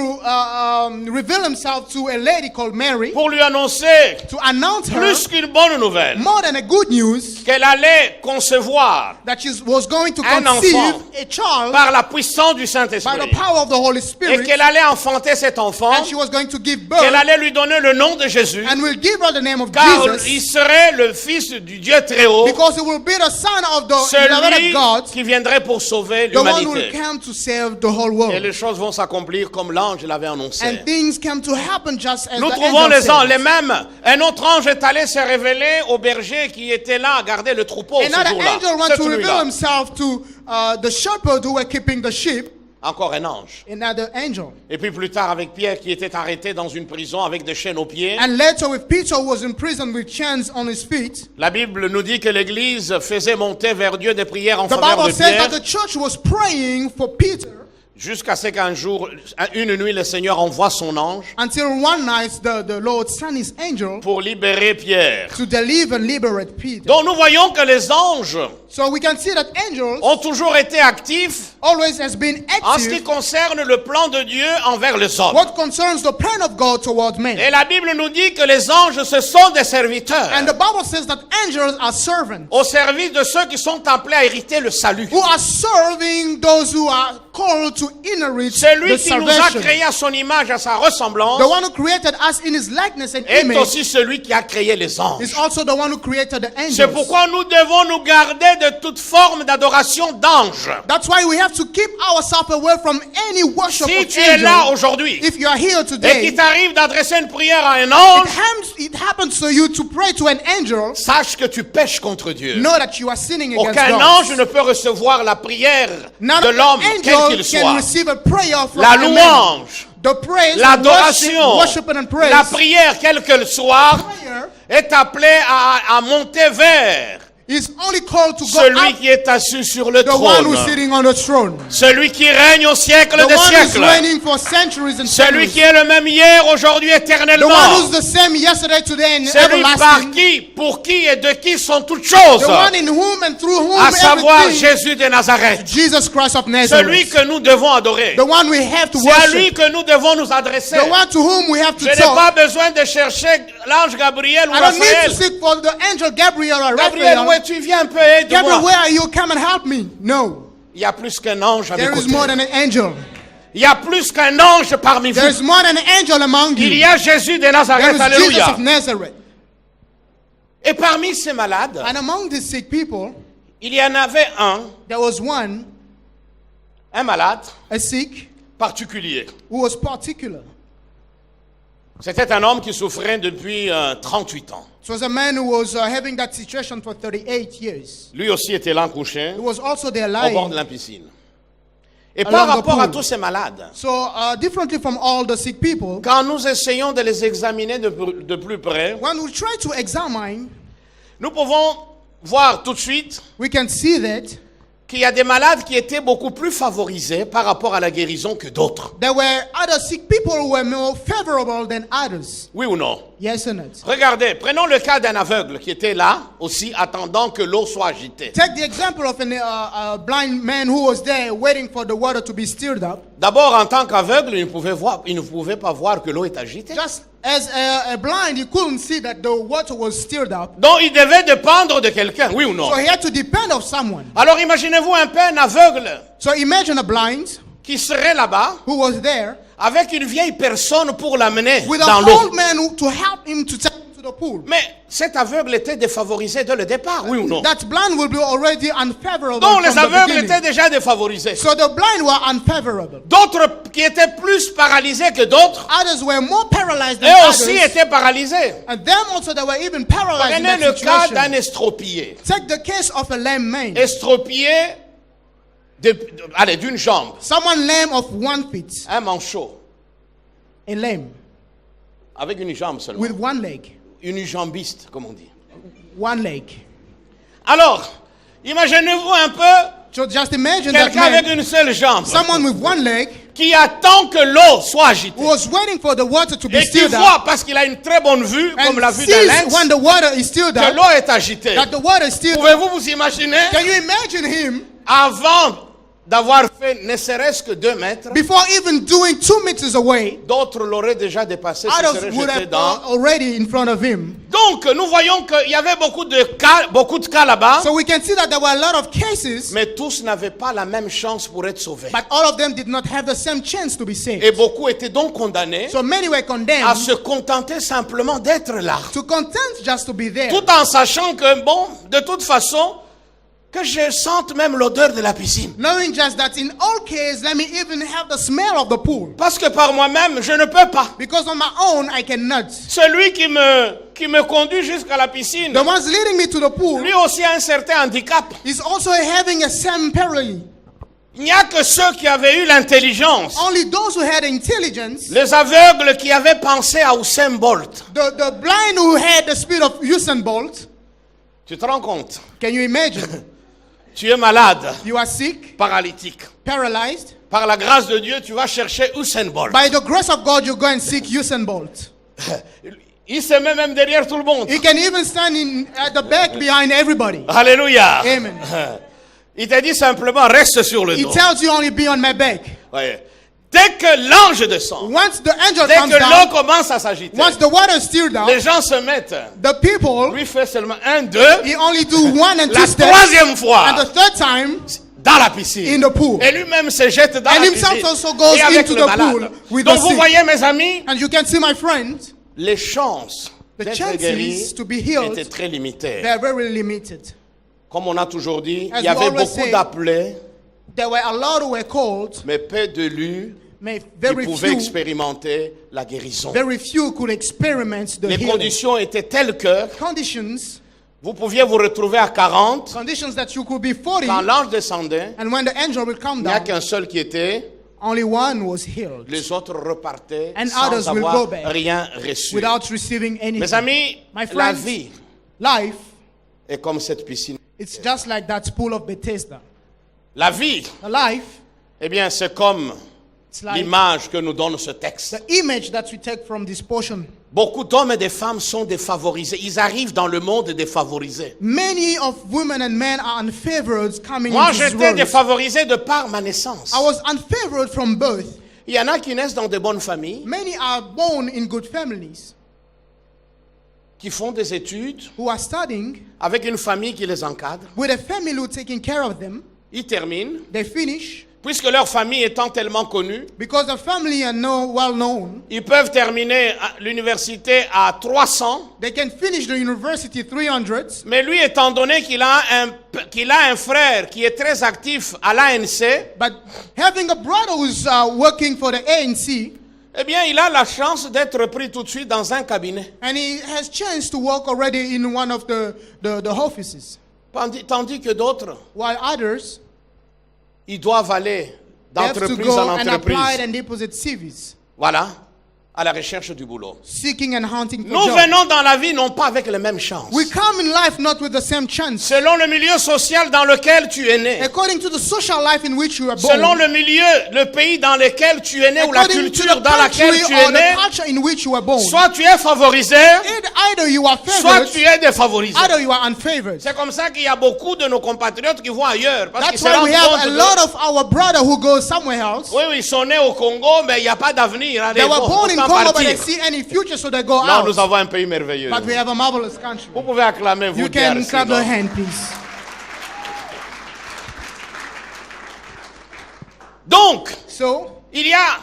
reveal himself to a lady called Mary pour lui annoncer to announce her plus qu'une bonne nouvelle, more than a good news qu'elle allait concevoir that she was going to Un conceive enfant. a child par la puissance du by Saint-Esprit the power of the Holy et Spirit, qu'elle allait enfanter cet enfant, and she was going to give qu'elle birth allait lui donner le nom de Jésus, and will give her the name of car il Jesus serait le fils du Dieu très haut, because he will be the son of the celui beloved God, qui viendrait pour sauver the one who will l'humanité. come to save the whole Et world. les choses vont s'accomplir comme l'ange l'avait annoncé. And things come to happen just as Nous the trouvons angel les anges, said. les mêmes. Un autre ange est allé se révéler au berger qui était là à garder le troupeau ce Another jour-là. angel went Cette to reveal nuit-là. himself to the shepherd who were keeping the sheep. Encore un ange. Another angel. Et puis plus tard avec Pierre qui était arrêté dans une prison avec des chaînes aux pieds. And later with Peter who was in prison with chains on his feet. La Bible nous dit que l'Église faisait monter vers Dieu des prières en The faveur Bible de says Pierre that the church was praying for Peter jusqu'à ce qu'un jour, une nuit, le Seigneur envoie son ange until one night the Lord sent his angel pour libérer Pierre. to deliver and liberate Peter. Donc nous voyons que les anges So we can see that angels ont toujours été actifs always has been en ce qui active concerne le plan de Dieu envers les hommes. what concerns the plan of God towards men. Et la Bible nous dit que les anges, ce sont des serviteurs And the Bible says that angels are servants au service de ceux qui sont appelés à hériter le salut. who are serving those who are called to inherit Celui the qui nous a salvation. créés à son image, à sa ressemblance, The one who created us in his likeness and est image aussi celui qui a créé les anges. is also the one who created the C'est angels. pourquoi nous devons nous garder de toute forme d'adoration d'anges. That's why we have to keep ourselves away from any worship Si of tu es là angels. aujourd'hui If you are here et today, qu'il t'arrive d'adresser une prière à un ange, it happens to you to pray to an angel, sache que tu pèches contre Dieu. know that you are sinning against Aucun God. ange ne peut recevoir la prière None de of l'homme, the quel angel qu'il can soit. receive a prayer from La a man. louange, The praise, l'adoration, worship and praise, la prière, quelle qu'elle soit, prayer est appelée à monter vers is only called to go celui up qui est assis sur le the one trône. who's sitting on the throne. Celui qui règne au siècle The des one who's siècles. reigning for centuries and Celui centuries. qui est le même hier, aujourd'hui, The one éternellement. who's the same yesterday, today, and Celui par everlasting. qui, pour qui et de qui sont toutes choses. The one in whom and through whom À savoir everything. Jésus de Nazareth. Jesus Christ of Celui Nazareth. que nous devons adorer. The one we have to C'est à lui worship. que nous devons nous adresser. The one to whom we have to Je n'ai talk. pas besoin de chercher l'ange Gabriel ou I don't need to Raphaël. seek for the angel Gabriel or Gabriel, où Raphael. es-tu? Viens un peu, Gabriel, aide-moi. where are you? Come and help me. No. Il y a plus qu'un ange à mes There is côtés. more than an angel. Il y a plus qu'un ange parmi There vous. is more than an angel among Il y you. a Jésus de There Nazareth. is Jesus Alléluia. of Nazareth. Et parmi ces malades, And among these sick people, il y en avait there was one, un malade a sick, particulier. who was particular. C'était un homme qui souffrait depuis 38 ans. It was a man who was having that situation for 38 years. Lui aussi était là couché He was also there au bord de lying. la piscine. Et par Along the rapport à pool. tous ces malades, So, differently from all the sick people, quand nous essayons de les examiner de plus près, when we try to examine, nous pouvons voir tout de suite we can see that qu'il y a des malades qui étaient beaucoup plus favorisés par rapport à la guérison que d'autres. there were other sick people who were more favorable than others. Oui ou non? Yes or not? Regardez, prenons le cas d'un aveugle qui était là aussi attendant que l'eau soit agitée. Take the example of a blind man who was there waiting for the water to be stirred up. D'abord, en tant qu'aveugle, il ne pouvait pas voir que l'eau est agitée. Just as a blind, he couldn't see that the water was stirred up. Donc, il devait dépendre de quelqu'un, oui ou non? So he had to depend on someone. Alors, imaginez-vous un peu un aveugle So imagine a blind qui serait là-bas who was there avec une vieille personne pour l'amener with dans an l'eau. old man to help him to take him to the pool. Mais cet aveugle était défavorisé dès le départ, oui ou non? That blind will be already unfavorable Donc, from les the aveugles beginning. étaient déjà défavorisés. So the blind were unfavorable. D'autres qui étaient plus paralysés que d'autres, Others were more paralyzed than eux aussi others. étaient paralysés. And them also they were even paralyzed in Prenez that le cas situation. d'un estropié. Take the case of a lame man. Estropié d'une jambe, Someone lame of 1 foot. un manchot, A lame avec une jambe seulement. with 1 leg. Unijambiste, comme on dit. 1 leg. Alors, imaginez-vous un peu So just imagine that quelqu'un avec man, une seule jambe someone with 1 leg, qui attend que l'eau soit agitée. who was waiting for the water to be Et qui stirred up, voit, parce qu'il a une très bonne vue, comme la and vue d'un sees lynx, when the water is stirred que up, l'eau est agitée. that the water is stirred up. Pouvez-vous vous imaginer, Can you imagine him avant d'avoir fait ne serait-ce que 2 mètres, before even doing 2 meters away? d'autres l'auraient déjà dépassé, se Others seraient would jetés have dans. already in front of him. Donc, nous voyons qu'il y avait beaucoup de cas là-bas, So we can see that there were a lot of cases, mais tous n'avaient pas la même chance pour être sauvés. but all of them did not have the same chance to be saved. Et beaucoup étaient donc condamnés So many were à condemned se contenter simplement d'être là. to content just to be there, Tout en sachant que, bon, de toute façon, que je sente même l'odeur de la piscine. knowing just that in all cases, let me even have the smell of the pool. Parce que par moi-même, je ne peux pas. Because on my own, I cannot. Celui qui me conduit jusqu'à la piscine, The ones leading me to the pool lui aussi a un certain handicap. is also having a same peril. Il n'y a que ceux qui avaient eu l'intelligence, Only those who had intelligence, les aveugles qui avaient pensé à Usain Bolt. the blind who had the spirit of Usain Bolt. Tu te rends compte? Can you imagine? Tu es malade, You are sick, paralytique. paralyzed. Par la grâce de Dieu, tu vas chercher Usain Bolt. By the grace of God, you go and seek Usain Bolt. Il se met même derrière tout le monde. He can even stand at the back behind everybody. Alléluia. Amen. Il te dit simplement, reste sur le He dos. tells you only be on my back. Ouais. Dès que l'ange descend, Once the angel dès comes que l'eau down, commence à s'agiter, once the water is stirred down, les gens se mettent. the people, Lui fait seulement 1, 2, he only do one and two la steps, troisième fois, and the third time, dans la piscine. in the pool. Et lui-même se jette dans And la himself piscine. also goes Et avec into le the malade. pool with Donc the vous sick. voyez mes amis, And you can see, my friend, les chances the d'être guéri chances to be healed, étaient très limitées. they are very limited. Comme on a toujours dit, As il y we avait always beaucoup say, d'appelés, There were a lot who were called, mais peu d'élus mais qui very pouvaient few, expérimenter la guérison. very few could experiment the Les healing. conditions étaient telles que Conditions vous pouviez vous retrouver à 40 that you could be 40, quand l'ange descendait. and when the angel will come Il n'y a down, qu'un seul qui était, only one was healed les autres repartaient And sans others will go avoir back rien reçu. without receiving anything. Mes amis, My la friends, vie life, est comme cette piscine. it's just like that pool of Bethesda. La vie, The life, eh bien, c'est comme it's like l'image que nous donne ce texte. the image that we take from this portion. Beaucoup d'hommes et de femmes sont défavorisés. Ils arrivent dans le monde défavorisé. Many of women and men are unfavored coming Moi, into this j'étais world. défavorisé de par ma naissance. I was unfavored from birth. Il y en a qui naissent dans de bonnes familles, Many are born in good families qui font des études, who are studying avec une famille qui les encadre. with a family who taking care of them. Ils terminent. They finish Puisque leur famille étant tellement connue, because the family are well known. ils peuvent terminer l'université à 300. They can finish the university 300. Mais lui, étant donné qu'il a un frère qui est très actif à l'ANC, But having a brother who's working for the ANC, eh bien, il a la chance d'être pris tout de suite dans un cabinet. and he has chance to work already in one of the offices, Tandis que d'autres, while others ils doivent aller they have to d'entreprise go en and apply entreprise. and deposit CVs, Voilà, à la recherche du boulot. seeking and hunting for Nous jobs. venons dans la vie non pas avec les mêmes chances. We come in life not with the same chance. Selon le milieu social dans lequel tu es né, According to the social life in which you are selon born, le milieu, le pays dans lequel tu es né ou la according to culture the dans laquelle country tu es or né, the culture in which you are born, soit tu es favorisé, either you are soit favored, tu es défavorisé. either you are unfavored. C'est comme ça qu'il y a beaucoup de nos compatriotes qui vont ailleurs. Parce qu'ils That's se why rendent we have compte a de- lot of our brother who go somewhere else. Oui, ils sont nés au Congo, mais il n'y a pas d'avenir. Allez, They were bon, born in autant Congo, but partir. they see any future, so they go Non, nous out. avons un pays merveilleux. But we have a marvelous country. Vous pouvez acclamer, vous, You can DRC, clap your donc. hand, please. Donc, So il y a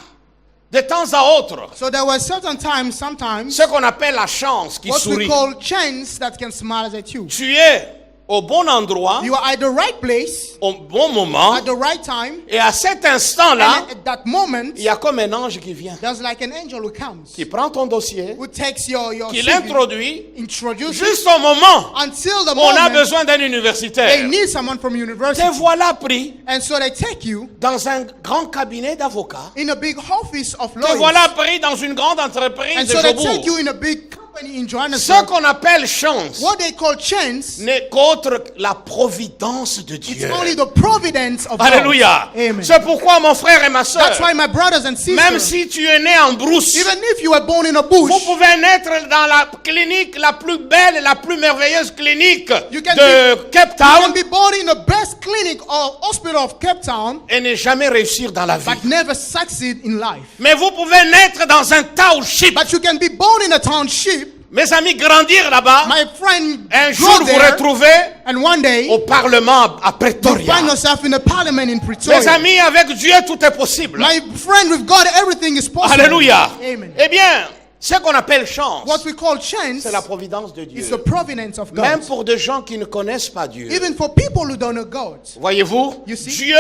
de temps à autre there were certain times, sometimes, ce qu'on appelle la chance qui what we sourit. call chance that can smile at you. Tu es au bon endroit, You are at the right place, au bon moment, at the right time, et à cet instant-là, and at that moment, il y a comme un ange qui vient, there's like an angel who comes, qui prend ton dossier, who takes your qui CV, l'introduit, introduces it, juste au moment until the où on a moment besoin d'un they universitaire. need someone from university. Te voilà pris And so they take you dans un grand cabinet d'avocats. in a big office of Te lawyers. voilà pris dans une grande entreprise And de so they take Jobourg. you in a big company in Ce Johannesburg. qu'on appelle chance What they call chance, n'est qu'autre la providence de it's Dieu. only the providence of Alléluia. God. Amen. C'est pourquoi mon frère et ma soeur, That's why my brothers and même sisters, si tu es né en brousse, even if you were born in a bush, vous pouvez naître dans la clinique la plus belle et la plus merveilleuse clinique You can de Cape you can Town be born in the best clinic or hospital of Cape Town, et ne jamais réussir dans la vie. but never succeed in life. Mais vous pouvez naître dans un township. But you can be born in a township, Mes amis, grandir là-bas, my friend, un go jour vous there, retrouvez and one day au Parlement à you Pretoria. find yourself in a parliament in Mes Pretoria. amis, avec Dieu, tout est possible. My friend, with God, everything is possible. Alléluia. Amen. Eh bien, ce qu'on appelle chance, What we call chance c'est la providence de is Dieu. the providence of Même God. pour des gens qui ne connaissent pas Dieu. Even for people who don't know God. Voyez-vous, You see? Dieu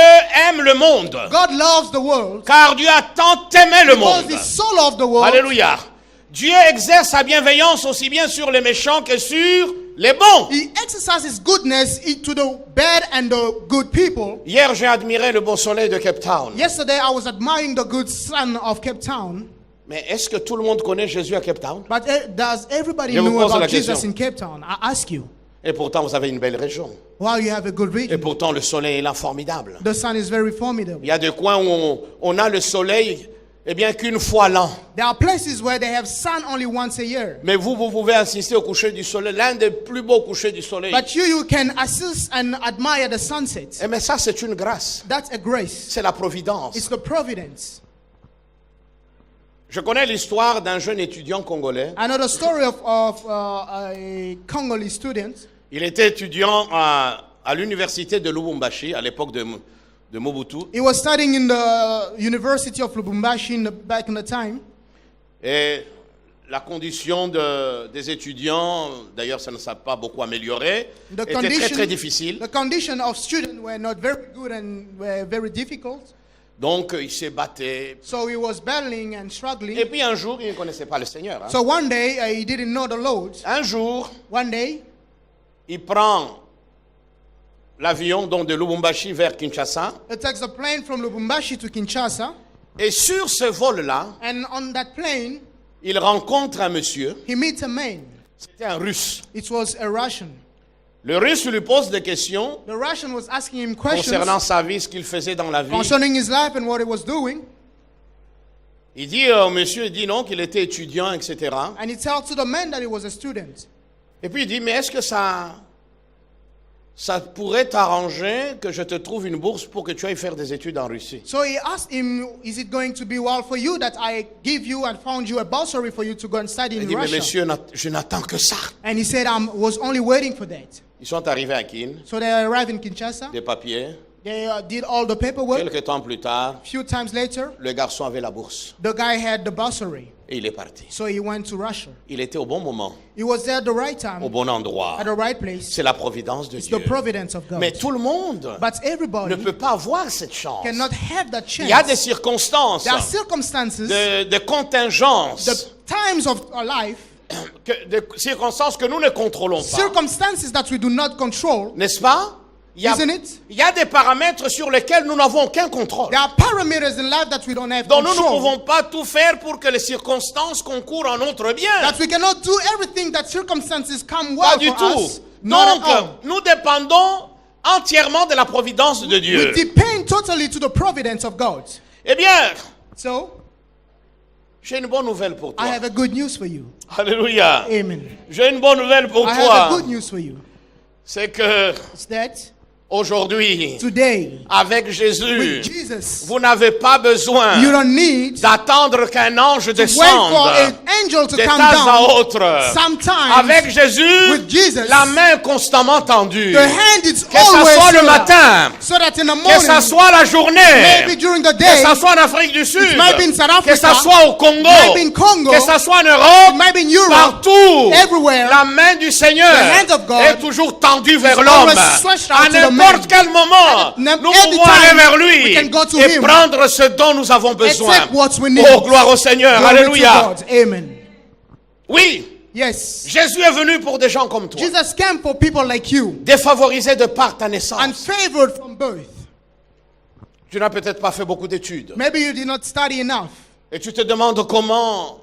aime le monde. God loves the world Car Dieu a tant aimé le because monde. He so loved the world. Alléluia. Dieu exerce sa bienveillance aussi bien sur les méchants que sur les bons. He exercises goodness to the bad and the good people. Hier, j'ai admiré le beau soleil de Cape Town. Yesterday, I was admiring the good sun of Cape Town. Mais est-ce que tout le monde connaît Jésus à Cape Town? But does everybody Je vous know pose la about Jesus question. in Cape Town? I ask you. Et pourtant, vous avez une belle région. Wow, you have a good Et region. pourtant, le soleil est là formidable. The sun is very formidable. Il y a des coins où on a le soleil eh bien qu'une fois l'an. There are places where they have sun only once a year. Mais vous pouvez assister au coucher du soleil, l'un des plus beaux couchers du soleil. But you can assist and admire the sunset. Eh bien ça, c'est une grâce. That's a grace. C'est la providence. It's the providence. Je connais l'histoire d'un jeune étudiant congolais. I know the story of a Congolese student. Il était étudiant à l'université de Lubumbashi à l'époque de Mobutu. He was studying in the University of Lubumbashi back in the time. Et la condition des étudiants, d'ailleurs ça ne s'est pas beaucoup amélioré, était très difficile. The condition of students were not very good and were very difficult. Donc il s'est battu. So he was battling and struggling. Et puis un jour, il ne connaissait pas le Seigneur. Hein. So one day he didn't know the Lord. Un jour, One day il prend l'avion donc de Lubumbashi vers Kinshasa. he takes a plane from Lubumbashi to Kinshasa. Et sur ce vol-là, And on that plane, il rencontre un monsieur. he meets a man. C'était un Russe. It was a Russian. Le Russe lui pose des questions The Russian was asking him questions concernant sa vie, ce qu'il faisait dans la vie. concerning his life and what he was doing. Il dit au monsieur, il dit non, qu'il était étudiant, etc. And he tells to the man that he was a student. Et puis il dit, mais est-ce que ça pourrait t'arranger que je te trouve une bourse pour que tu ailles faire des études en Russie? So he asked him, is it going to be well for you that I give you and found you a bursary for you to go and study Il in dit, mais Russia? monsieur, je n'attends que ça. And he said, I was only waiting for that. Ils sont arrivés à Kin, So they arrived in Kinshasa. des papiers. They did all the paperwork. Quelques temps plus tard, A few times later, le garçon avait la bourse the guy had the bursary. et il est parti. So he went to Russia. Il était au bon moment, He was there at the right au time, bon endroit. at the right place. C'est la providence de It's Dieu. the providence of God. Mais tout le monde But everybody ne peut pas avoir cette chance. cannot have that Il y a des chance. circonstances, There are circumstances, de contingences, the times of our life, des circonstances que nous ne contrôlons pas. circumstances that we do not control, N'est-ce pas? isn't it? Il y a des paramètres sur lesquels nous n'avons aucun contrôle. There are parameters in life that we don't have Donc nous ne control. pouvons pas tout faire pour que les circonstances concourent en notre bien. That we cannot do everything that circumstances come Pas well du for tout. us. Not at Donc all. nous dépendons entièrement de la providence de Dieu. We depend totally to the providence of God. Eh bien, So, j'ai une bonne nouvelle pour I toi. have a good news for you. Alléluia. Amen. J'ai une bonne nouvelle pour I have a toi. good news for you. C'est que It's that aujourd'hui, today, avec Jésus, with Jesus, vous n'avez pas besoin you don't need to d'attendre qu'un ange wait for descende an angel to de come temps à down. autre. Sometimes, Avec Jésus, with Jesus, la main constamment tendue. the hand is Que ça always soit le here. matin, So that in the que ça morning, soit la journée, maybe during the que day, ça soit en Afrique du Sud, it might be in South que ça Africa, soit au Congo, might be in Congo, que ça soit en it Europe, might be in Europe, partout, everywhere, la main du Seigneur the hand of God est toujours tendue vers is l'homme. always stretched out À to the man. n'importe quel moment, At nous every pouvons aller time, vers we lui can go to et him. prendre ce dont nous avons besoin. Take what we need. Oh, gloire au Seigneur. Glory to Alléluia. God. Amen. Oui, Yes. Jésus est venu pour des gens comme toi, Jesus came for people like you, défavorisés de par ta naissance. unfavored from birth. Tu n'as peut-être pas fait beaucoup d'études. Maybe you did not study enough. Et tu te demandes comment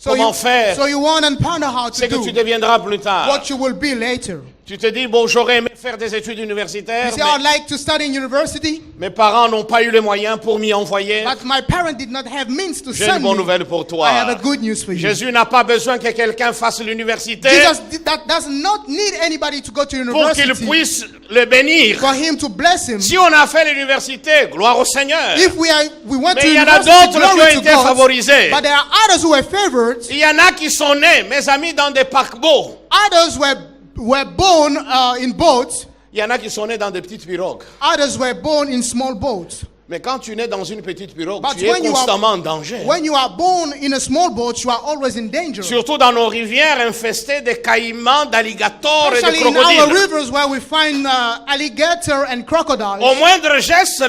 You, faire. so you want and ponder how C'est to que tu do deviendras plus tard. what you will be later. Tu te dis, bon, j'aurais aimé faire des études universitaires, You say, I'd like to study in university, mais mes parents n'ont pas eu les moyens pour m'y envoyer. but my parents did not have means to J'ai une send bonne me. nouvelle pour toi. I have a good news for you. Jésus n'a pas besoin que quelqu'un fasse l'université Jesus does not need anybody to go to pour qu'il university puisse le bénir. for him to bless him. Si on a fait l'université, gloire au Seigneur. If we went Mais to il y en a university, d'autres qui glory ont to été God, favorisés. but there are others who were favored. Il y en a qui sont nés, mes amis, dans des paquebots. Others were born in boats. Il y en a qui sont nés dans des petites pirogues. Others were born in small boats. Mais quand tu nais dans une petite pirogue, But tu es when you constamment en danger. When you are born in a small boat, you are always in danger. Surtout dans nos rivières infestées de caïmans, d'alligators et de Especially in our crocodiles. rivers where we find alligator and crocodile. Au moindre geste,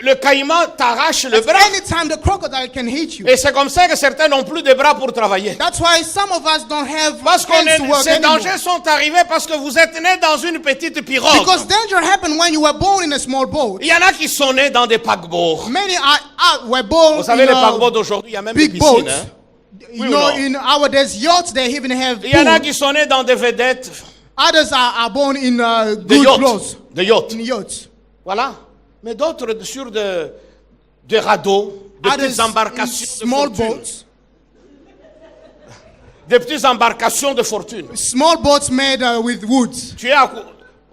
le caïman t'arrache le bras. Anytime the crocodile can hit you. Et c'est comme ça que certains n'ont plus de bras pour travailler. That's why some of us don't have Parce que hands to work ces anymore. dangers sont arrivés parce que vous êtes nés dans une petite pirogue. Because danger happened when you were born in a small boat. Il y en a qui sont nés dans des paquebots. Many were born Vous savez, in les paquebots d'aujourd'hui, il y a même des big boats. piscines. Hein? You Oui ou know, non? in our days, yachts, they even have Il y en a pool. qui sont nés dans des vedettes, Others are born in des good yachts. clothes. Des yachts. In yachts. Voilà. Mais d'autres sur de radeaux, de others petites in embarcations de small fortune. boats, Des petites embarcations de fortune. small boats made with wood. Tu es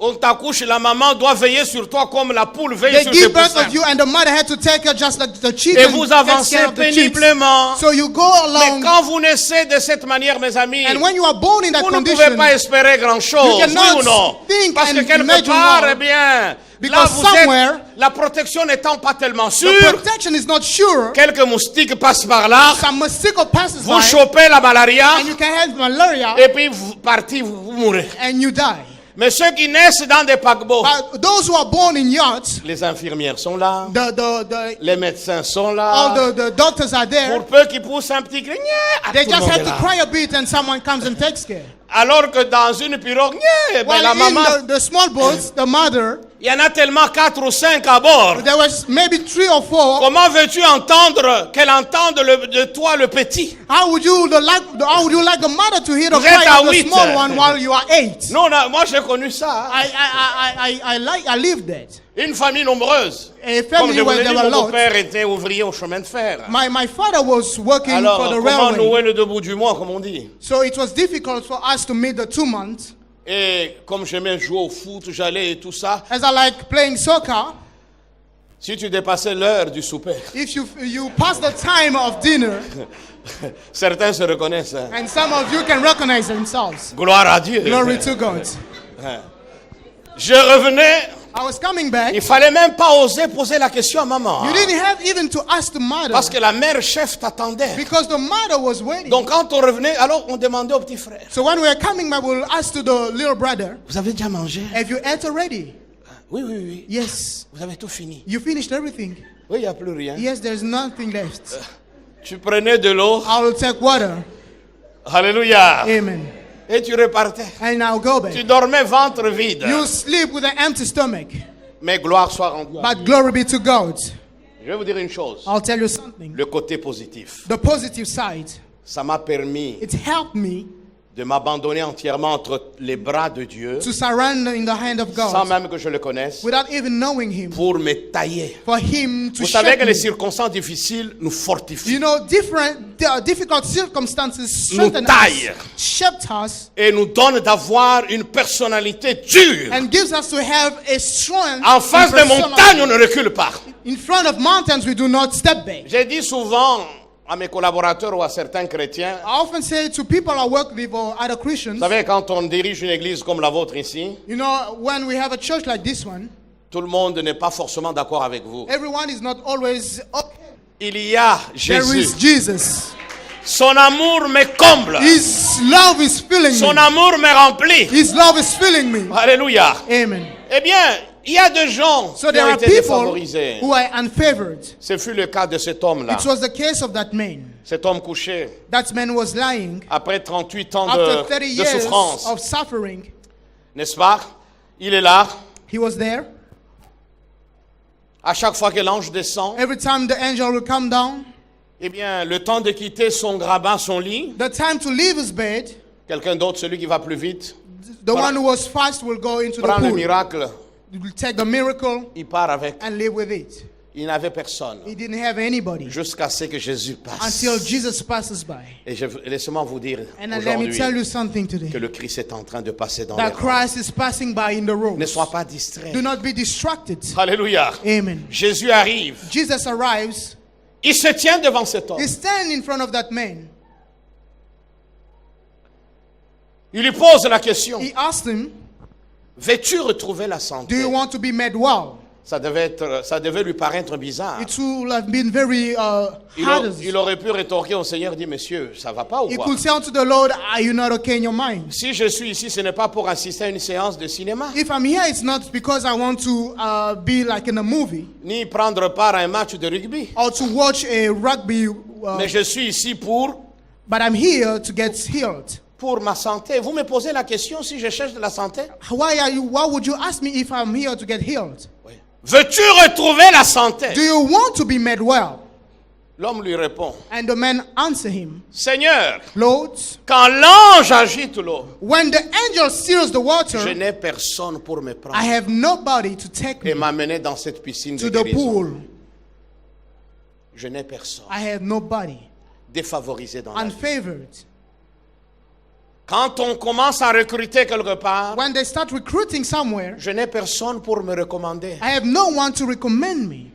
on t'accouche, la maman doit veiller sur toi comme la poule veille They sur ses give birth poussins. of you, and the mother had to take care just like the Et chicken vous takes avancez care of the chicks. péniblement. So you go Mais along, quand vous naissez de cette manière, mes amis, and when you are born in that vous ne pouvez condition, pas espérer grand-chose, you oui cannot ou non? think Parce que and quelque imagine part, more. eh bien, là Because vous somewhere, êtes, la protection n'étant pas tellement the sûre, protection is not sure. quelques moustiques passent par là, Some mosquito passes vous by, chopez la malaria, and you can have malaria, et puis vous partez, vous mourrez. and you die. Mais ceux qui naissent dans des paquebots, But those who are born in yachts, les infirmières sont là, the les médecins sont all là, the doctors are there. pour peu qu'ils poussent un petit cri, They tout le just monde have est to là. cry a bit, and someone comes and takes care. Alors que dans une pirogue, ben While la maman, in the small boats, the mother, il y en a tellement 4 ou 5 à bord. there was maybe 3 or 4. Comment veux-tu entendre qu'elle entende de toi le petit? How would you like the mother to hear the Vous êtes cry à of the 8. small one while you are 8? Non, non, moi j'ai connu ça. Hein. I lived that. Une famille nombreuse. A Comme family je vous where l'ai there dit, were mon lots. père était ouvrier au chemin de fer. My father was working Alors, for the comment railway. nouer le debout du mois, comme on dit? So it was difficult for us to meet the 2 months. Et comme j'aimais jouer au foot, j'allais et tout ça. As I like playing soccer, Si tu dépassais l'heure du souper, if you pass the time of dinner, certains se reconnaissent. Hein. and some of you can recognize themselves. Gloire à Dieu. Glory to God. Je revenais, I was coming back. il fallait même pas oser poser la question à maman. You Hein. didn't have even to ask the mother Parce que la mère chef t'attendait. because the mother was waiting. Donc quand on revenait, alors on demandait au petit frère. So when we were coming back, we'll ask to the little brother, Vous avez déjà mangé? have you ate already? Oui, oui, oui. Yes. Vous avez tout fini. You finished everything? Oui, il n'y a plus rien. Yes, there's nothing left. Tu prenais de l'eau. I will take water. Alléluia. Amen. Et tu repartais. And I'll go Tu back. dormais ventre vide. You sleep with an empty stomach. Mais gloire soit rendue. à Dieu. But glory be to God. Je vais vous dire une chose. I'll tell you something. Le côté positif. The positive side, Ça m'a permis it helped me de m'abandonner entièrement entre les bras de Dieu, to surrender in the hand of sans God même que je le connaisse, without even knowing Him, pour me tailler. for Him to Vous savez shape que les me. circonstances difficiles nous fortifient. You know, difficult circumstances Nous strengthen taillent. us, shaped us, Et nous donnent d'avoir une personnalité dure. and gives us to have a strong En face des montagnes, on ne recule pas. In front of mountains, we do not step back. J'ai dit souvent à mes collaborateurs ou à certains chrétiens, I often say to people I work with or other Christians, vous savez, quand on dirige une église comme la vôtre ici, you know, when we have a church like this one, tout le monde n'est pas forcément d'accord avec vous. everyone is not always okay. Il y a There is Jésus. Jesus. Son amour me comble. His love is filling Son me. amour me remplit. His love is filling me. Alléluia. Amen. Eh bien, il y a des gens So qui there ont are été people défavorisés. who are unfavored. Ce fut le cas de cet homme-là. It was the case of that man. Cet homme couché, That man was lying après 38 ans after 30 de years souffrance. of suffering. N'est-ce pas? Il est là. He was there. À chaque fois que l'ange descend, Every time the angel will come down, eh bien, le temps de quitter son grabat, son lit, the time to leave his bed, quelqu'un d'autre, celui qui va plus vite, the one who was fast will go into the prend le pool. miracle, He will take the miracle il part avec. and live with it. Il n'avait personne. He didn't have anybody Jusqu'à ce que Jésus passe. until Jesus passes by. Et laissez-moi vous dire And then let me aujourd'hui tell you something que today. le Christ est en train de passer dans les That rangs. Christ is passing by in the road. Ne sois pas distrait. Do not be distracted. Alléluia. Amen. Jésus arrive. Jesus arrives. Il se tient devant cet homme. He stands in front of that man. Il lui pose la question. He asked him, Veux-tu retrouver la do santé? you want to be made well? Ça devait lui paraître bizarre. It would have been very hard. Il aurait pu rétorquer au Seigneur, dire, Monsieur, ça va pas ou He quoi? could say unto the Lord, are you not okay in your mind? Si je suis ici, ce n'est pas pour assister à une séance de cinéma, If I'm here, it's not because I want to be like in a movie ni prendre part à un match de rugby. or to watch a rugby, Mais je suis ici pour but I'm here to get healed. ma santé. Vous me posez la question si je cherche de la santé? Why would you ask me if I'm here to get healed? Oui. Veux-tu retrouver la santé? Do you want to be made well? L'homme lui répond, And the man answered him, Seigneur, Lord, quand l'ange agite l'eau, when the angel steers the je water, n'ai personne pour me prendre I have nobody to take et me m'amener dans cette piscine de to the guérison. pool. Je n'ai personne. I have nobody. Défavorisé dans la vie. Unfavored. Quand on commence à recruter quelque part, When they start recruiting somewhere, je n'ai personne pour me recommander. I have no one to recommend me.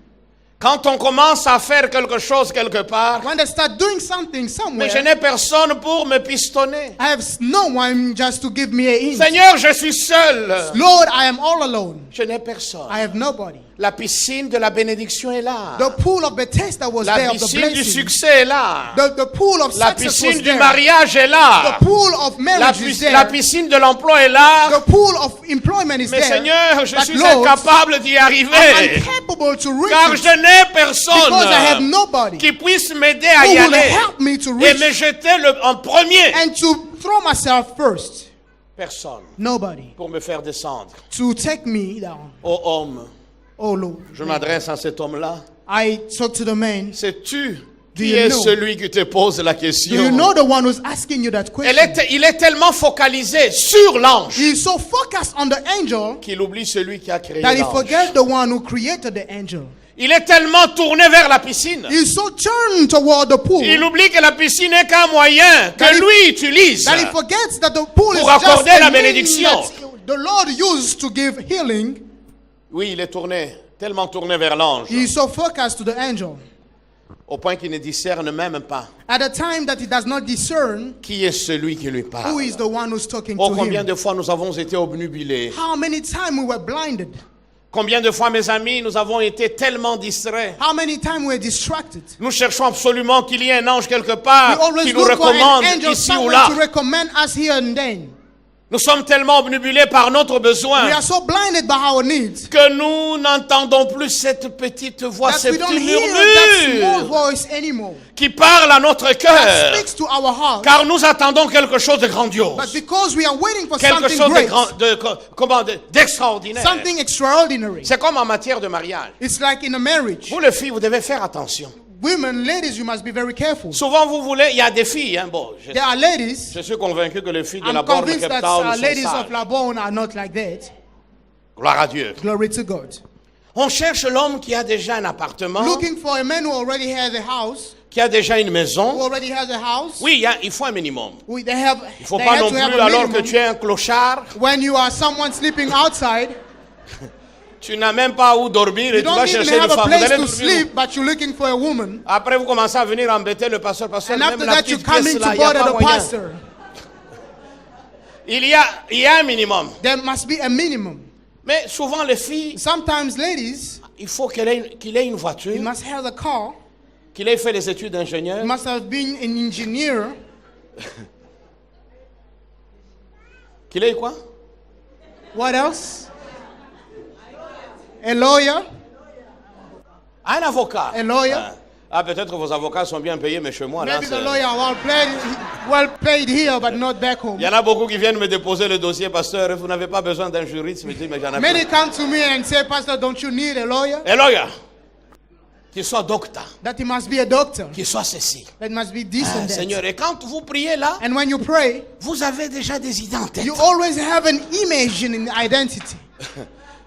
Quand on commence à faire quelque chose quelque part, When they start doing something mais somewhere, je n'ai personne pour me pistonner. I have no one just to give me a hint. Seigneur, je suis seul. Lord, I am all alone. Je n'ai personne. I have nobody. La piscine de la bénédiction est là. The pool of Bethesda was La there, of the piscine du blessing. succès est là. The pool of La success piscine was du there. mariage est là. The pool of marriage is La there. piscine de l'emploi est là. The pool of employment is Mais there. Seigneur, je But suis Lord, incapable d'y I'm arriver. incapable to reach Car it je n'ai personne because I have nobody qui puisse m'aider à who y will aller help me to et me reach jeter en premier. and to throw myself first. Personne Nobody pour me faire descendre. to take me down. Ô homme, Oh Lord, je m'adresse à cet homme-là. I talk to the man. Sais-tu Do qui you est know? celui qui te pose la Do question? you know the one who's asking you that question? Il est tellement focalisé sur l'ange He is so focused on the angel qu'il oublie celui qui a créé that he l'ange. forgets the one who created the angel. Il est tellement tourné vers la piscine. He is so turned toward the pool Il oublie que la piscine n'est qu'un moyen That que he- lui utilise. that he forgets that the pool is Pour just accorder a la means bénédiction. that the Lord used to give healing. Oui, il est tourné, tellement tourné vers l'ange, He is so focused to the angel au point qu'il ne discerne même pas at a time that he does not discern qui est celui qui lui who parle. is the one who's talking Oh, to combien him. de fois nous avons été obnubilés. How many times we were blinded? Combien de fois, mes amis, nous avons été tellement distraits. How many times we were distracted? Nous cherchons absolument qu'il y ait un ange quelque We part always qui nous look for an recommande angel ici ou somewhere là. to recommend us here and then. Nous sommes tellement obnubilés par notre We besoin are so blinded by our needs que nous n'entendons plus cette petite voix, that ce we don't petit hear that small murmure voice anymore qui parle à notre that cœur. speaks to our heart. Car nous attendons quelque chose de grandiose. But because we are waiting for Quelque something chose great, d'extraordinaire. something extraordinary. C'est comme en matière de mariage. It's like in a marriage. Vous les filles, vous devez faire attention. Women, ladies, you must be very careful. Souvent vous voulez, il y a des filles, hein, bon, There are ladies. je suis convaincu que les filles de I'm la borne de convinced Cape that Town sont ladies sages. of Labone are not like that. Gloire à Dieu. Glory to God. On cherche l'homme qui a déjà un appartement, Looking for a man who already has a house, qui a déjà une who maison. already has a house. Oui, il faut un minimum. Il Il ne faut pas non plus alors que tu es un clochard, When you are someone sleeping outside, tu n'as même pas où dormir et you tu vas don't even chercher une have a femme. Vous place allez to dormir où? sleep, but you're looking for a woman. Après, vous commencez à venir embêter le pasteur. Pasteur, And même after la that, you petite come pièce in là, to il n'y a bother pas the moyen. pastor. Il y a un minimum. There must be a minimum. Mais souvent, les filles, Sometimes ladies, il faut qu'il ait une voiture, you must have a car. qu'il ait fait les études d'ingénieur, You must have been an engineer. qu'il ait quoi? What else? A lawyer. Un avocat. A lawyer. Ah, peut-être vos avocats sont bien payés, mais chez moi, là, Maybe the c'est- lawyer well paid here, but not back home. il y en a beaucoup qui viennent me déposer le dossier, pasteur, vous n'avez pas besoin d'un juriste. Je me dis, mais j'en ai Many pas. come to me and say, Pastor, don't you need a lawyer? Et lawyer, qu'il soit docteur, That he must be a doctor. qu'il soit ceci. That must be this Ah, and that. Seigneur, et quand vous priez là, And when you pray, vous avez déjà des idées en tête. you always have an image in identity.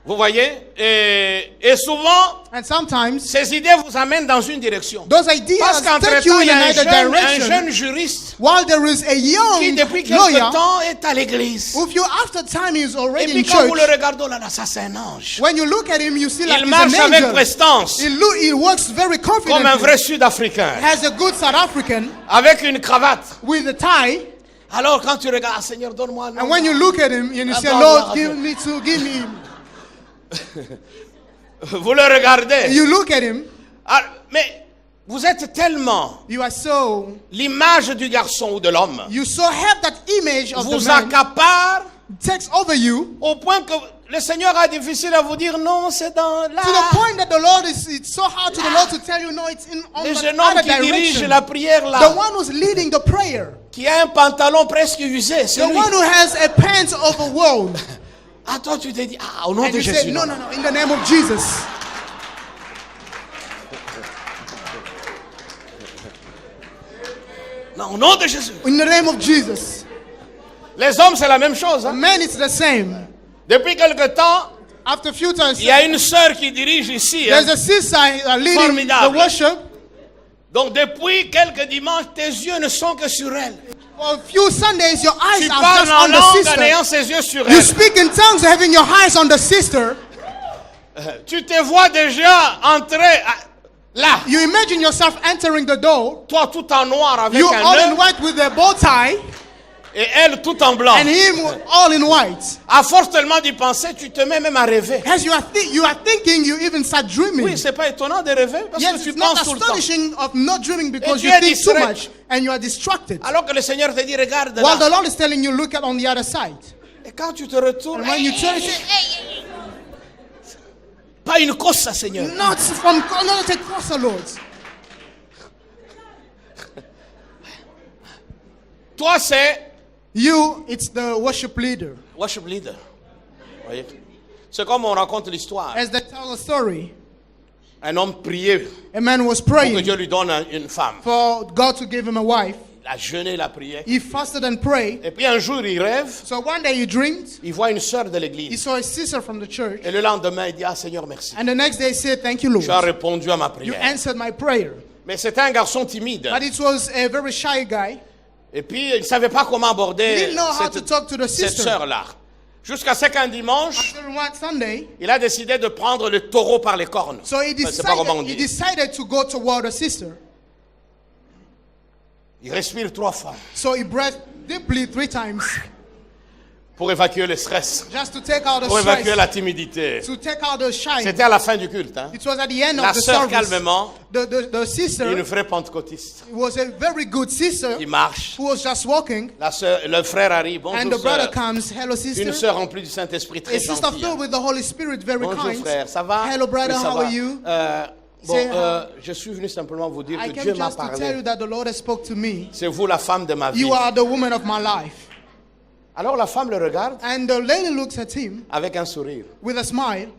Vous voyez? Et souvent, And sometimes ces idées vous amènent dans une direction. those Parce ideas take you qu'entre-temps, il y in a another un direction. jeune juriste While there is a qui, young depuis lawyer, quelque temps, est à l'église. with you after time he is Et already puis in quand vous le church. regardez, oh là, là, ça c'est un ange. When you look at him, you see like Il he's marche an avec angel. prestance, He works very comme un confidently. vrai Sud-Africain, Has a good South African avec une cravate. with a tie. Alors quand tu regardes, ah, Seigneur, donne-moi un And when you look at him and you say, Attends, Lord, attends. give me him. Vous le regardez. You look at him, Ah, mais vous êtes tellement you are so, l'image du garçon ou de l'homme. you so have that image of Vous the man, accapare takes over you au point que le Seigneur a difficile à vous dire non, c'est dans là. to the point that the Lord it's so hard to the Lord to tell you, no, it's in on Le the jeune homme other qui dirige direction. la prière The là, one who's leading the prayer, qui a un pantalon presque usé, c'est the lui. one who has a pants of the world. Ah, toi tu t'es dit, ah, au nom And de you Jésus. say, no, in the name of Jesus. Non, au nom de Jésus. In the name of Jesus. Les hommes, c'est la même chose. Hein. Men, it's the same. Depuis quelque temps, After a few times, il y a une sœur qui dirige ici. Hein. there's a sister leading Formidable. the worship. Donc depuis quelques dimanches, tes yeux ne sont que sur elle. For a few Sundays, your eyes Tu are parles just en on the langue en sister. ayant ses yeux sur You elle. speak in tongues having your eyes on the sister. Tu te vois déjà entrer là. You imagine yourself entering the door. Toi tout en noir avec You un all in œil white with a bow tie, et elle tout en blanc. and him all in white. À force tellement d'y penser, tu te mets même à rêver. As you are thinking, you even start dreaming. Oui, c'est pas étonnant de rêver parce Yes, que tu it's not penses tout le temps. astonishing of not dreaming because tu you es think too distrait. much and you are distracted. Alors que le Seigneur te dit, regarde While là. the Lord is telling you, look at on the other side. Et quand tu te retournes, And when you turn, you say, hey, pas une course, Seigneur. not take closer, Lord. Toi, c'est You, it's the worship leader. worship leader. Voyez? C'est comme on raconte l'histoire. As they tell a story, Un homme priait a man was pour que praying Dieu lui donne une femme. for God to give him a wife. Il a jeûné, il a prié. He fasted and prayed. Et puis un jour, il rêve, So one day he dreamed. il voit une sœur de He l'église. saw a sister from the church. Et le lendemain, il dit, ah Seigneur, merci. And the next day he said, thank you, Lord. Tu as répondu à ma You prière. answered my prayer. Mais c'était un garçon timide. But it was a very shy guy. Et puis, il ne savait pas comment He aborder didn't know how to talk to the cette sister. sœur-là. Jusqu'à ce qu'un dimanche, Until one Sunday, il a décidé de prendre le taureau par les cornes. so he Enfin, c'est pas comment on decided, dit. to go toward the sister. Il respire 3 fois So he breathed deeply 3 times pour évacuer le stress, just to take out the pour évacuer la stress, timidité. to take out the shy. C'était à la fin du culte. Hein. It was at the end La of the sœur, service. calmement, The sister une vraie pentecôtiste. was a very good sister Il marche. who was just walking. Le frère arrive. And Bonjour, the brother sœur. comes, hello sister. Une sœur remplie du Saint-Esprit, A très sister gentille. filled with the Holy Spirit, very Bonjour kind. frère, ça va? Hello brother, Oui, ça how va. are you? Bon, Say hi. je suis venu simplement vous dire I que came Dieu m'a just to tell you parlé. that the Lord has spoke to me. C'est vous la femme de ma vie. You are the woman of my life. Alors la femme le regarde And the lady looks at him avec un sourire. with a smile.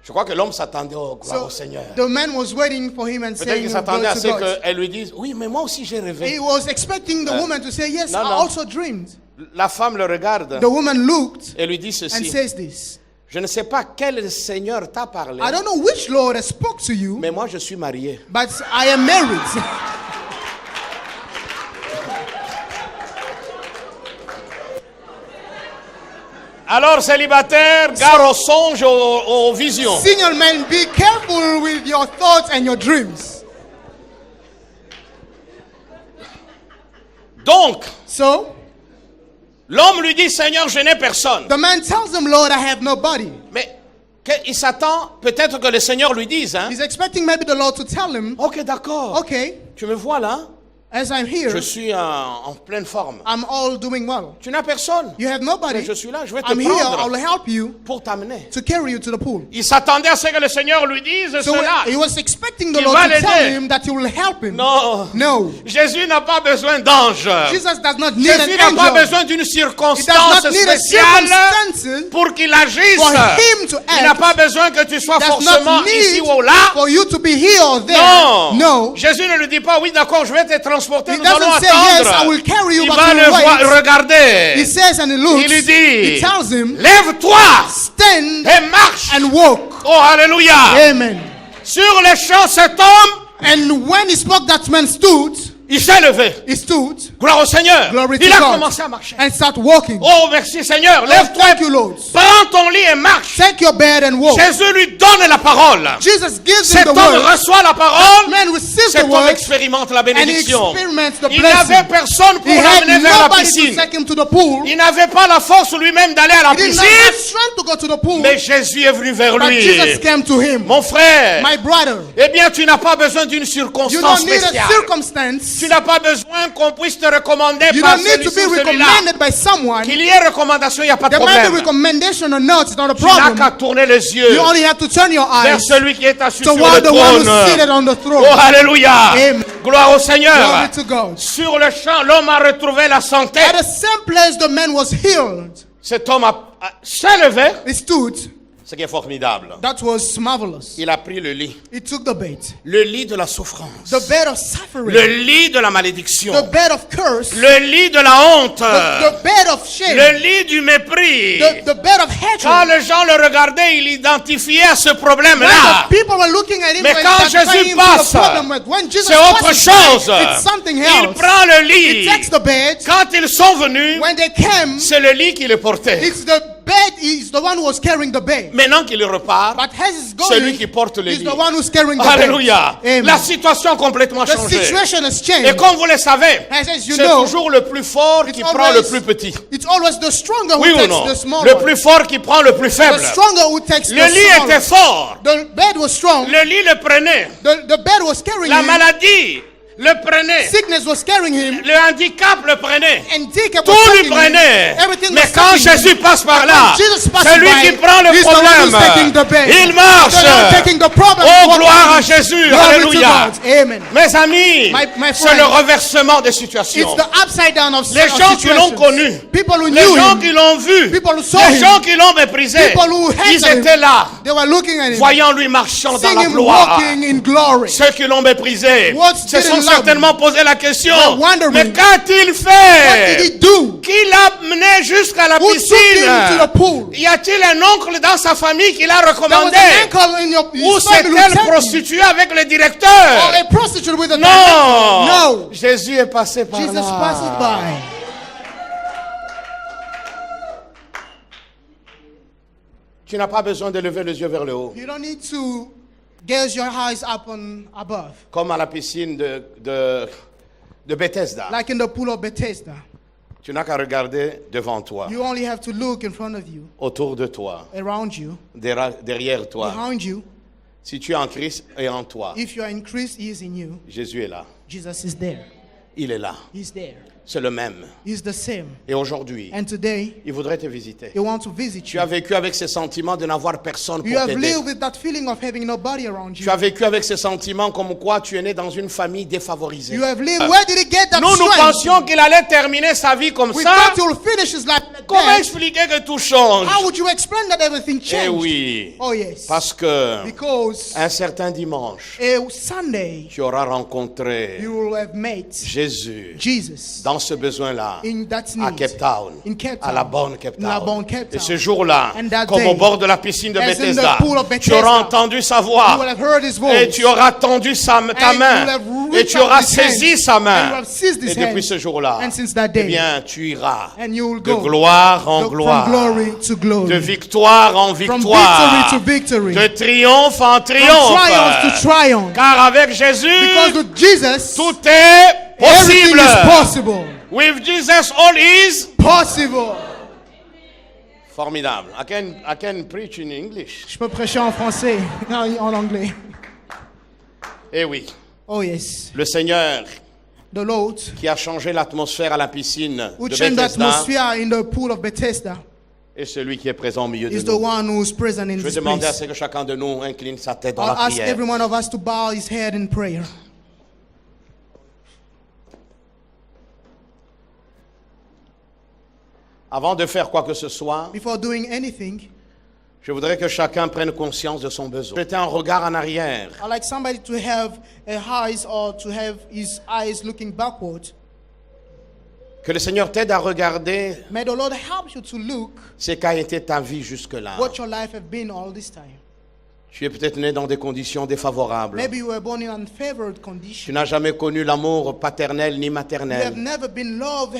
Je crois que l'homme s'attendait au gloire So au Seigneur. the man was waiting for him and Peut-être saying, qu'il "Glory s'attendait à to ce God." qu'elle lui dise, oui, mais moi aussi j'ai He rêvé. was expecting the woman to say, yes, no, I no. also dreamed. La femme le regarde The woman looked et lui dit and ceci. says this. Je ne sais pas quel Seigneur t'a parlé, I don't know which Lord has spoke to you, mais moi je suis marié. but I am married. Alors célibataire, gare aux songes, aux visions. Single men, be careful with your thoughts and your dreams. Donc, So l'homme lui dit, Seigneur, je n'ai personne. the man tells him, Lord, I have nobody. Mais il s'attend peut-être que le Seigneur lui dise, hein? He's expecting maybe the Lord to tell him, Ok, d'accord. okay, Tu me vois là? as I'm here, Je suis en pleine forme. I'm all doing well. Tu n'as personne. You have nobody. Mais je suis là, je vais te I'm here, I'll prendre help you pour t'amener. to carry you to the pool. Il s'attendait à ce que le Seigneur lui dise So cela. he was expecting the Il Lord va to l'aider. tell him that he will help him. Non. No. Jésus n'a pas besoin d'ange. Jesus does not need Jésus an n'a pas angel. besoin d'une He does circonstance not need a spéciale circumstances pour qu'il agisse. for him to Il n'a act. pas besoin que tu sois Does forcément not ici need ou là. for you to be here or there. Non. No. Jésus ne lui dit pas, oui, d'accord, je vais te transporter, He nous allons doesn't say, yes, I attendre. will carry you, Il but va you le voir, wait. regarder. He says and he looks. Il lui dit, He tells him, lève-toi stand et marche. and walk. Oh, alléluia. Amen. Sur les champs, cet homme, And when he spoke, that man stood. il s'est levé. He stood. Gloire au Seigneur. Glory Il to a God. commencé à marcher. And start walking. Oh, merci Seigneur. Oh, Lève-toi. thank you, Lord. Prends ton lit et marche. Take your bed and walk. Jésus lui donne la parole. Jesus gives him Cet the homme word. reçoit la parole. Man receives Cet the homme word. expérimente la And he bénédiction. experiments the Il n'avait blessing. personne pour He had l'amener vers la nobody to piscine. take him to the pool. Il n'avait pas la force lui-même d'aller à la He didn't have the piscine. strength to go to the pool. Mais Jésus est venu vers But lui. Jesus came to him. Mon frère, My brother, eh bien, tu n'as pas besoin d'une you circonstance don't need a spéciale. circumstance. Tu n'as pas besoin qu'on puisse te recommander You par don't need to celui-ci be ou celui-là. recommended by someone. Qu'il y ait recommandation, il n'y a pas de There might be problème. recommendation or not, it's not a Tu n'as problem. qu'à tourner les yeux You only have to turn your vers eyes celui qui est assis sur le toward the one trône. who's seated on the throne. Oh, alléluia. Amen. Gloire au Seigneur. Glory to God. Sur le champ, l'homme a retrouvé la santé. At the same place the man was healed. Cet homme s'est levé, He stood Ce qui est formidable. That was marvelous. Il a pris le lit. He took the bed. Le lit de la souffrance. The bed of suffering. Le lit de la malédiction. The bed of curse. Le lit de la honte. The bed of shame. Le lit du mépris. The bed of hatred. Quand les gens le regardaient, ils identifiaient ce When problème-là. the people were looking at him, Mais when quand they identified Jésus him with the passe, problem with- when Jesus c'est autre passes chose. by, it's something Il else. prend le He lit. takes the bed. Quand ils sont venus, When they came, c'est le lit qui le portait. it's the bed. He's the one who was carrying the bed. Maintenant qu'il repart, But as he's c'est lui going, qui porte le he's lit. the one who's carrying the Alléluia. bed. Amen. La situation a complètement The changé. situation has Et changed. comme vous le savez, As you c'est know, toujours le plus fort qui it's prend le always- plus petit. It's always the stronger who Oui ou takes non? the small Le one. plus fort qui prend le plus faible. The stronger who takes Le the lit small était one. fort. The bed was strong. Le lit le prenait. The bed was carrying La him. maladie le prenait. Sickness was carrying him. Le handicap le prenait. And Jacob Tout was lui taking him. prenait. Everything Mais was quand taking him. Jésus passe par But là, when Jesus passes c'est lui by, qui prend le he's the one who's problème. taking the bed. Il marche. The Lord taking the problem. Oh, Walking. gloire à Jésus. Glory to Alléluia. God. Amen. Mes amis, My c'est friend, le reversement des situations. It's the upside down of Les of gens qui l'ont situations. connu, People who les knew gens him, qui l'ont vu, people who saw les him, gens qui l'ont méprisé, people who ils hated him, étaient là, they were looking at him, voyant lui marchant dans seeing la him gloire. walking in glory. Ceux qui l'ont méprisé What se didn't sont love certainement posé la question, were wondering, mais qu'a-t-il What did fait? he do? Qui l'a mené jusqu'à la Who took piscine? him to the pool? Y a-t-il un oncle dans sa famille qui l'a There was recommandé? an uncle in your Ou his family who s'est-elle took him. prostituée avec le Or directeur? a prostitute with a Non! director. No. Jésus est passé par Jesus là. passes by. Tu n'as pas besoin de lever les yeux vers le haut. You don't need to gaze your eyes up on above, Comme à la piscine de Bethesda. like in the pool of Bethesda. Tu n'as qu'à regarder devant toi, You only have to look in front of you, autour de toi, around you, derrière toi. behind you. Si tu es en Christ et en toi, If you are in Christ, He is in you. Jésus est là. Jesus is there. Il est là. He's there. C'est le même. He's the same. Et aujourd'hui, And today, il voudrait te visiter. He wants to visit Tu you. as vécu avec ces sentiments de n'avoir personne You pour have t'aider. lived with that feeling of having nobody around Tu you. as vécu avec ces sentiments comme quoi tu es né dans une famille défavorisée. You have lived. Where did he get that Nous strength? pensions qu'il allait terminer sa vie comme We ça. thought he will finish his life like Comment that. expliquer que tout change? How would you explain that everything Eh changed? oui, Oh yes. parce que Because un certain dimanche, a Sunday tu auras rencontré you will have met Jésus Jesus dans ce besoin-là in that à need. Cape Town, In Cape à la Town. bonne Cape In la Town. bonne Cape Et Town. ce jour-là, And that comme day, au bord de la piscine de as in Bethesda, the pool of tu Bethesda, auras entendu sa You will voix have heard his voice. et tu auras tendu ta And main you will have et reached tu out auras his hand. saisi sa And you main. have seized his Et depuis hand. ce jour-là, And since that eh day, bien, tu iras and you will de go gloire en from gloire, glory to glory, de victoire en from victoire, victory to victory, de triomphe en from triumph to triomphe. triumph. Car avec Jésus, Because with Jesus, tout est everything possible. is possible. With Jesus, all is Possible. formidable. I can preach in English. Je peux prêcher en français, en anglais. Eh oui, Oh yes. le Seigneur The Lord qui a changé l'atmosphère à la piscine who de changed the Bethesda atmosphere in the pool of Bethesda est celui qui est présent au milieu de is the nous. one who is present in Je vais this demander à place. ce que chacun de nous incline sa tête dans I'll la ask prière. every one of us to bow his head in prayer. Avant de faire quoi que ce soit, Before doing anything, je voudrais que chacun prenne conscience de son besoin. Jeter un regard en arrière. I'd like somebody to have eyes or to have his eyes looking backward. Que le Seigneur t'aide à regarder May the Lord help you to look ce qu'a été ta vie jusque-là. what your life has been all this time. Tu es peut-être né dans des conditions défavorables. Maybe you were born in unfavored Tu conditions. n'as jamais connu l'amour paternel ni You have maternel. never been loved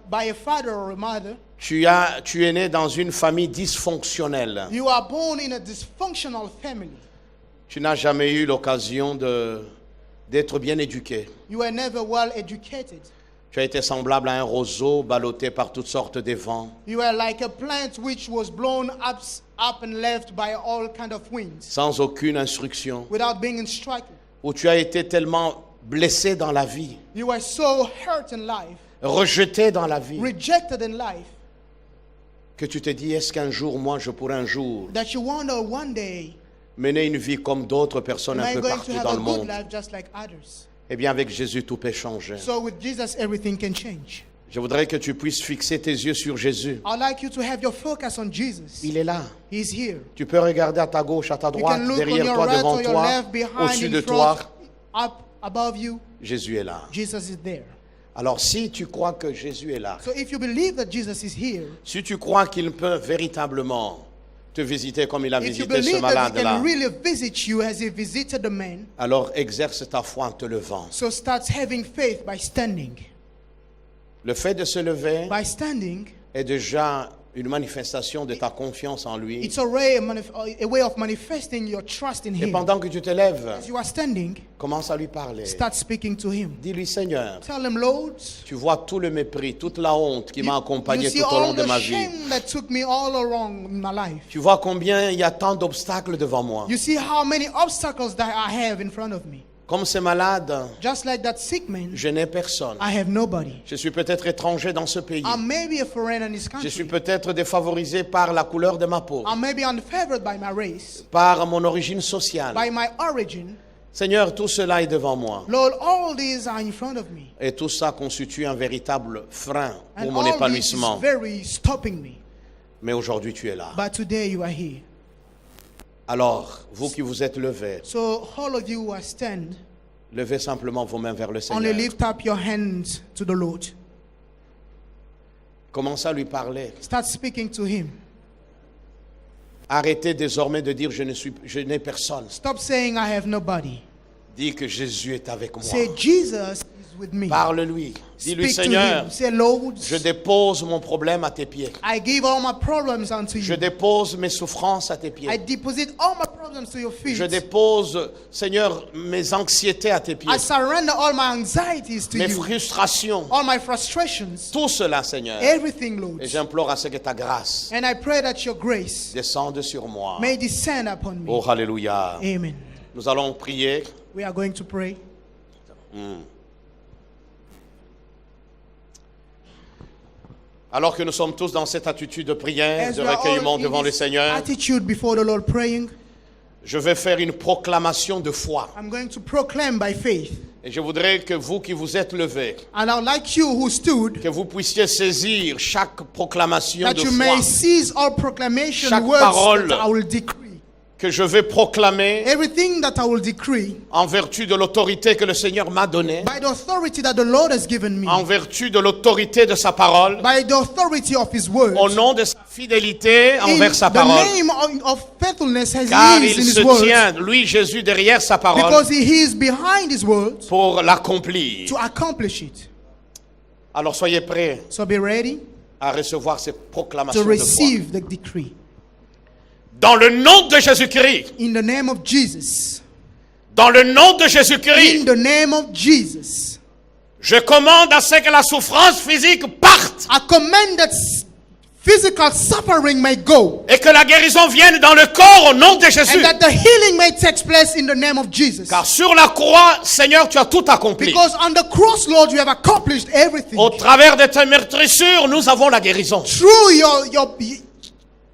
by a father or a mother. Tu es né dans une famille dysfonctionnelle. You are born in a dysfunctional family. Tu n'as jamais eu l'occasion d'être bien éduqué. You were never well educated. Tu as été semblable à un roseau ballotté par toutes sortes de vents. You were like a plant which was blown up and left by all kind of winds Sans aucune instruction. without being instructed. Où tu as été tellement blessé dans la vie. You were so hurt in life, Rejeté dans la vie. rejected in life, Que tu te dis, est-ce qu'un jour, moi, je pourrais un jour that you wonder one day, mener une vie comme d'autres personnes am un I peu going to partout have dans a le good monde? life just like others? Eh bien, avec Jésus, tout peut changer. So with Jesus, everything can change. Je voudrais que tu puisses fixer tes yeux sur Jésus. I'd like you to have your focus on Jesus. Il est là. He's here. Tu peux regarder à ta gauche, à ta You droite, can look on derrière your toi, right devant or your toi, left, behind, au-dessus de in toi. front, up, above you. Jésus est là. Jesus is there. Alors si tu crois que Jésus est là, So if you believe that Jesus is here, si tu crois qu'il peut véritablement te visiter comme il a if you visité ce believe that he malade-là, can really visit you as he visited the man, alors exerce ta foi en te levant. so start having faith by standing. Le fait de se lever By standing, est déjà une manifestation de ta confiance en lui. it's a way of manifesting your trust in Et him. pendant que tu te lèves, As you are standing, commence à lui parler. start speaking to him. Dis-lui, Seigneur, Tell him, Lord, tu vois tout le mépris, toute la honte qui m'a you accompagné see tout au long all de the ma vie. shame that took me all along in my life. Tu vois combien il y a tant d'obstacles devant moi. You see how many obstacles that I have in front of me. Comme ces malades, Just like that sick man, je n'ai personne. I have nobody. Je suis peut-être étranger dans ce pays. I may be a foreigner in this Je suis country. peut-être défavorisé par la couleur de ma peau, I may be unfavored by my race, par mon origine sociale. by my origin. Seigneur, tout cela est devant moi. Lord, all these are in front of me. Et tout ça constitue un véritable frein pour And mon all this is épanouissement. very stopping me. Mais aujourd'hui, tu es là. But today you are here. Alors, vous qui vous êtes levés, So all of you who are stand, levez simplement vos mains vers le only Seigneur. lift up your hands to the Lord. Commencez à lui parler. Start speaking to him. Arrêtez désormais de dire je n'ai personne. Stop saying I have nobody. Dis que Jésus est avec moi. Say Jesus is with me. Parle-lui. Dis-lui, Speak to Seigneur, him. Say, Lord, je dépose mon problème à tes pieds. I give all my problems unto Je you. dépose mes souffrances à tes pieds. I deposit all my problems to your feet. Je dépose, Seigneur, mes anxiétés à tes pieds. I surrender all my anxieties to Mes you. frustrations. All my frustrations. Tout cela, Seigneur. Everything, Lord. Et j'implore à ce que ta grâce And I pray that your grace descende sur moi. may descend upon me. Oh, alléluia. Amen. Nous allons prier. We are going to pray. Alors que nous sommes tous dans cette attitude de prière, As de we are recueillement all in devant le this Seigneur, attitude before the Lord praying, je vais faire une proclamation de foi. I'm going to proclaim by faith. Et je voudrais que vous qui vous êtes levés, And I would like you who stood, que vous puissiez saisir chaque proclamation that de you foi may seize all proclamation Chaque words parole. that I will decree. que je vais proclamer Everything that I will decree en vertu de l'autorité que le Seigneur m'a donnée, by the authority that the Lord has given me, en vertu de l'autorité de sa parole, by the authority of His word, au nom de sa fidélité in envers sa the parole. name of faithfulness as Car He is il in His se word, tient, lui Jésus, derrière sa parole because He is behind His word pour l'accomplir. to accomplish it. Alors soyez prêts So be ready à recevoir ces to proclamations de foi. receive the decree. Dans le nom de Jésus-Christ, In the name of Jesus. dans le nom de In Jésus-Christ, the name of Jesus. je commande à ce que la souffrance physique parte I command that physical suffering may go, et que la guérison vienne dans le corps au nom de Jésus. and that the healing may take place in the name of Jesus. Car sur la croix, Seigneur, tu as tout accompli. Because on the cross, Lord, you have accomplished everything. Au travers de tes meurtrissures, nous avons la guérison.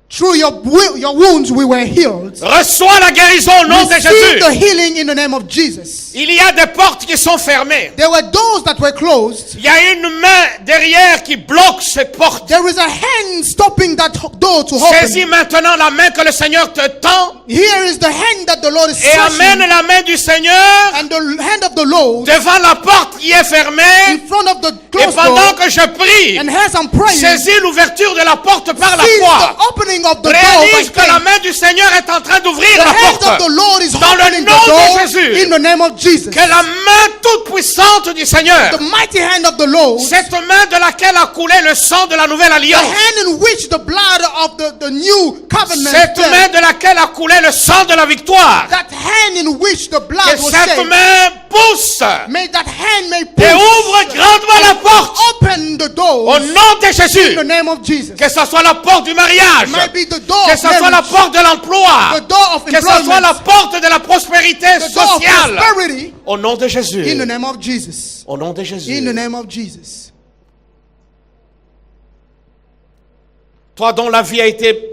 Through your wounds, we were healed. Reçois la guérison au nom de Receive the Jésus. healing in the name of Jesus. Il y a des portes qui sont fermées. There were doors that were closed. Il y a une main derrière qui bloque ces portes. There is a hand stopping that door to Saisis open. maintenant la main que le Seigneur te tend Here is the hand that the Lord is et amène stretching, la main du Seigneur and the hand of the Lord devant la porte qui est fermée. in front of the Et closed pendant door. que je prie, And as I'm praying, saisis l'ouverture de la porte par la seize foi. the opening of the door by Réalise que la faith. main du Seigneur est en train d'ouvrir The la hand of porte. the Lord is Dans le opening nom de the door Jésus. in the name of Jesus. Que la main toute puissante du Seigneur, The mighty hand of the Lord, cette main de laquelle a coulé le sang de la nouvelle the alliance, hand in which the blood of the new covenant cette fell, main de laquelle a coulé le sang de la victoire, that hand in which the blood que was cette shed, main pousse may that hand may et ouvre push grandement la porte open the au door nom de in Jésus. the name of Jesus. Que ce soit la porte du mariage, May be the door que of ce soit la marriage, porte de l'emploi, the door of que ce soit la employment, porte de la prospérité the door of sociale. prosperity Au nom de Jésus. in the name of Jesus. Au nom de Jésus. In the name of Jesus. Toi dont la vie a été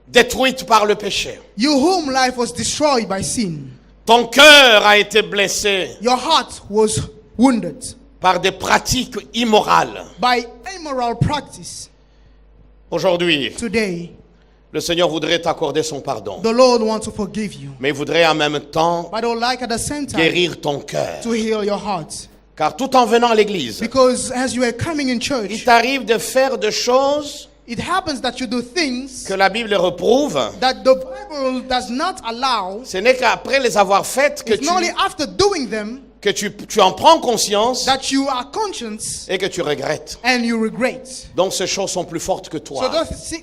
détruite par le péché. You whom life was destroyed by sin. Ton cœur a été blessé Your heart was wounded par des pratiques immorales. by immoral practice. Aujourd'hui, Today, le Seigneur voudrait t'accorder son pardon. the Lord wants to forgive you, Mais il voudrait en même temps but I would like at the same time guérir ton cœur. to heal your heart. Car tout en venant à l'église, Because as you are coming in il church, t'arrive de faire des choses it happens that you do things que la Bible reprouve. that the Bible does not allow. Ce n'est qu'après les avoir faites que It's not only after doing them tu en prends conscience that you are conscious et que tu regrettes. and you regret. Donc ces choses sont plus fortes que So toi.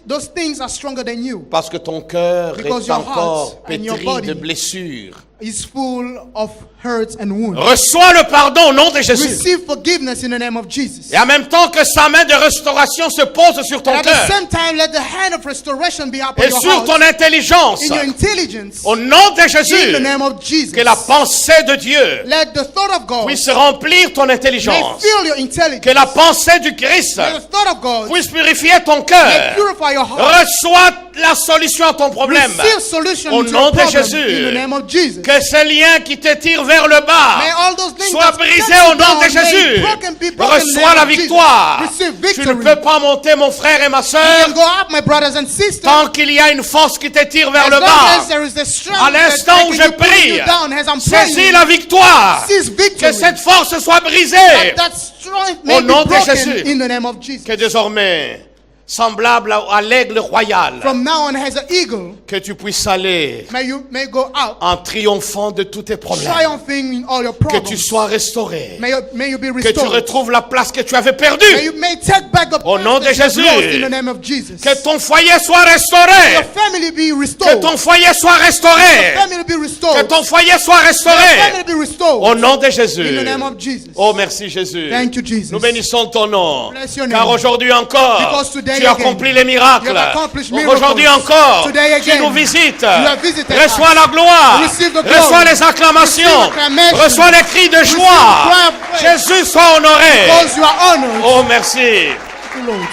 those things are stronger than you. Parce que ton cœur Because est your encore heart and your pétri body de blessures. Is full of hurts and wounds. Reçois le pardon au nom de Jésus. Receive forgiveness in the name of Jesus. Et en même temps que sa main de restauration se pose sur ton And at the cœur same time, let the hand of restoration be upon et your sur heart, ton intelligence. in your intelligence, Au nom de in Jésus, the name of Jesus. que la pensée de Dieu Let the thought of God puisse remplir ton may intelligence. fill your intelligence. Que la pensée du Christ Let the thought of God puisse purifier ton may cœur. purify your heart. Reçois la solution à ton problème. Receive solution Au to nom your de problem Jésus. in the name of Jesus. Que ces liens qui te tirent vers le May bas all those things soient that brisés get you au nom de down, may Jésus. broken be broken in the Reçois name la of Jesus. victoire. Receive Tu ne victory. peux pas monter, mon frère et ma You soeur, can go up, my brothers and sisters. tant qu'il y a une force qui te tire vers As le long bas. as there is the strength À that's l'instant où making je you, pulling prie, you down, as I'm saisis praying, la victoire. seize victory. Que cette force soit brisée. That strength Au may be nom de broken Jésus. in the name of Jesus. Que désormais, semblable à l'aigle royal, From now on, as an eagle, que tu puisses aller may go out, en triomphant de tous tes problèmes. triumphing in all your Que problems. tu sois restauré. May you be Que tu restored. retrouves la place que tu avais May perdue. you may take back the Au nom de place that you Jésus. lost in the name of Jesus. Que ton foyer soit Your restauré. family be Que restored. ton foyer soit restauré. Your family be Que restored. ton foyer soit Your restauré. family be restored. Au nom de Jésus. In the name of Jesus. Oh, merci Jésus. Thank you, Jesus. Nous bénissons ton nom. Bless your Car name. aujourd'hui encore, Because today tu again, accomplis les miracles. you have accomplished miracles. Aujourd'hui encore, Today tu again, nous visites. have visited Reçois us. la gloire. Receive the glory. Reçois les acclamations. Receive acclamation. Reçois les cris de Receive joie. cry of praise. Jésus soit honoré. Because you are honored. Oh, merci. Thank you, Lord.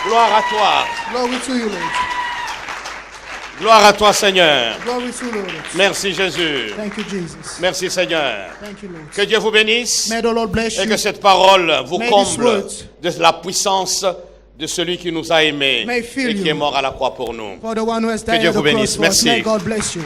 Gloire à toi. Glory to you, Lord. Gloire à toi, Seigneur. Glory to you, Lord. Merci, Jésus. Thank you, Jesus. Merci, Seigneur. Thank you, Lord. Que Dieu vous bénisse May the Lord bless et you. que cette parole vous May these comble words de la puissance de celui qui nous a aimés may fill et qui you est mort à la croix pour nous. For the one who has died Dieu on vous the cross bénisse. for us, Merci. may God bless you.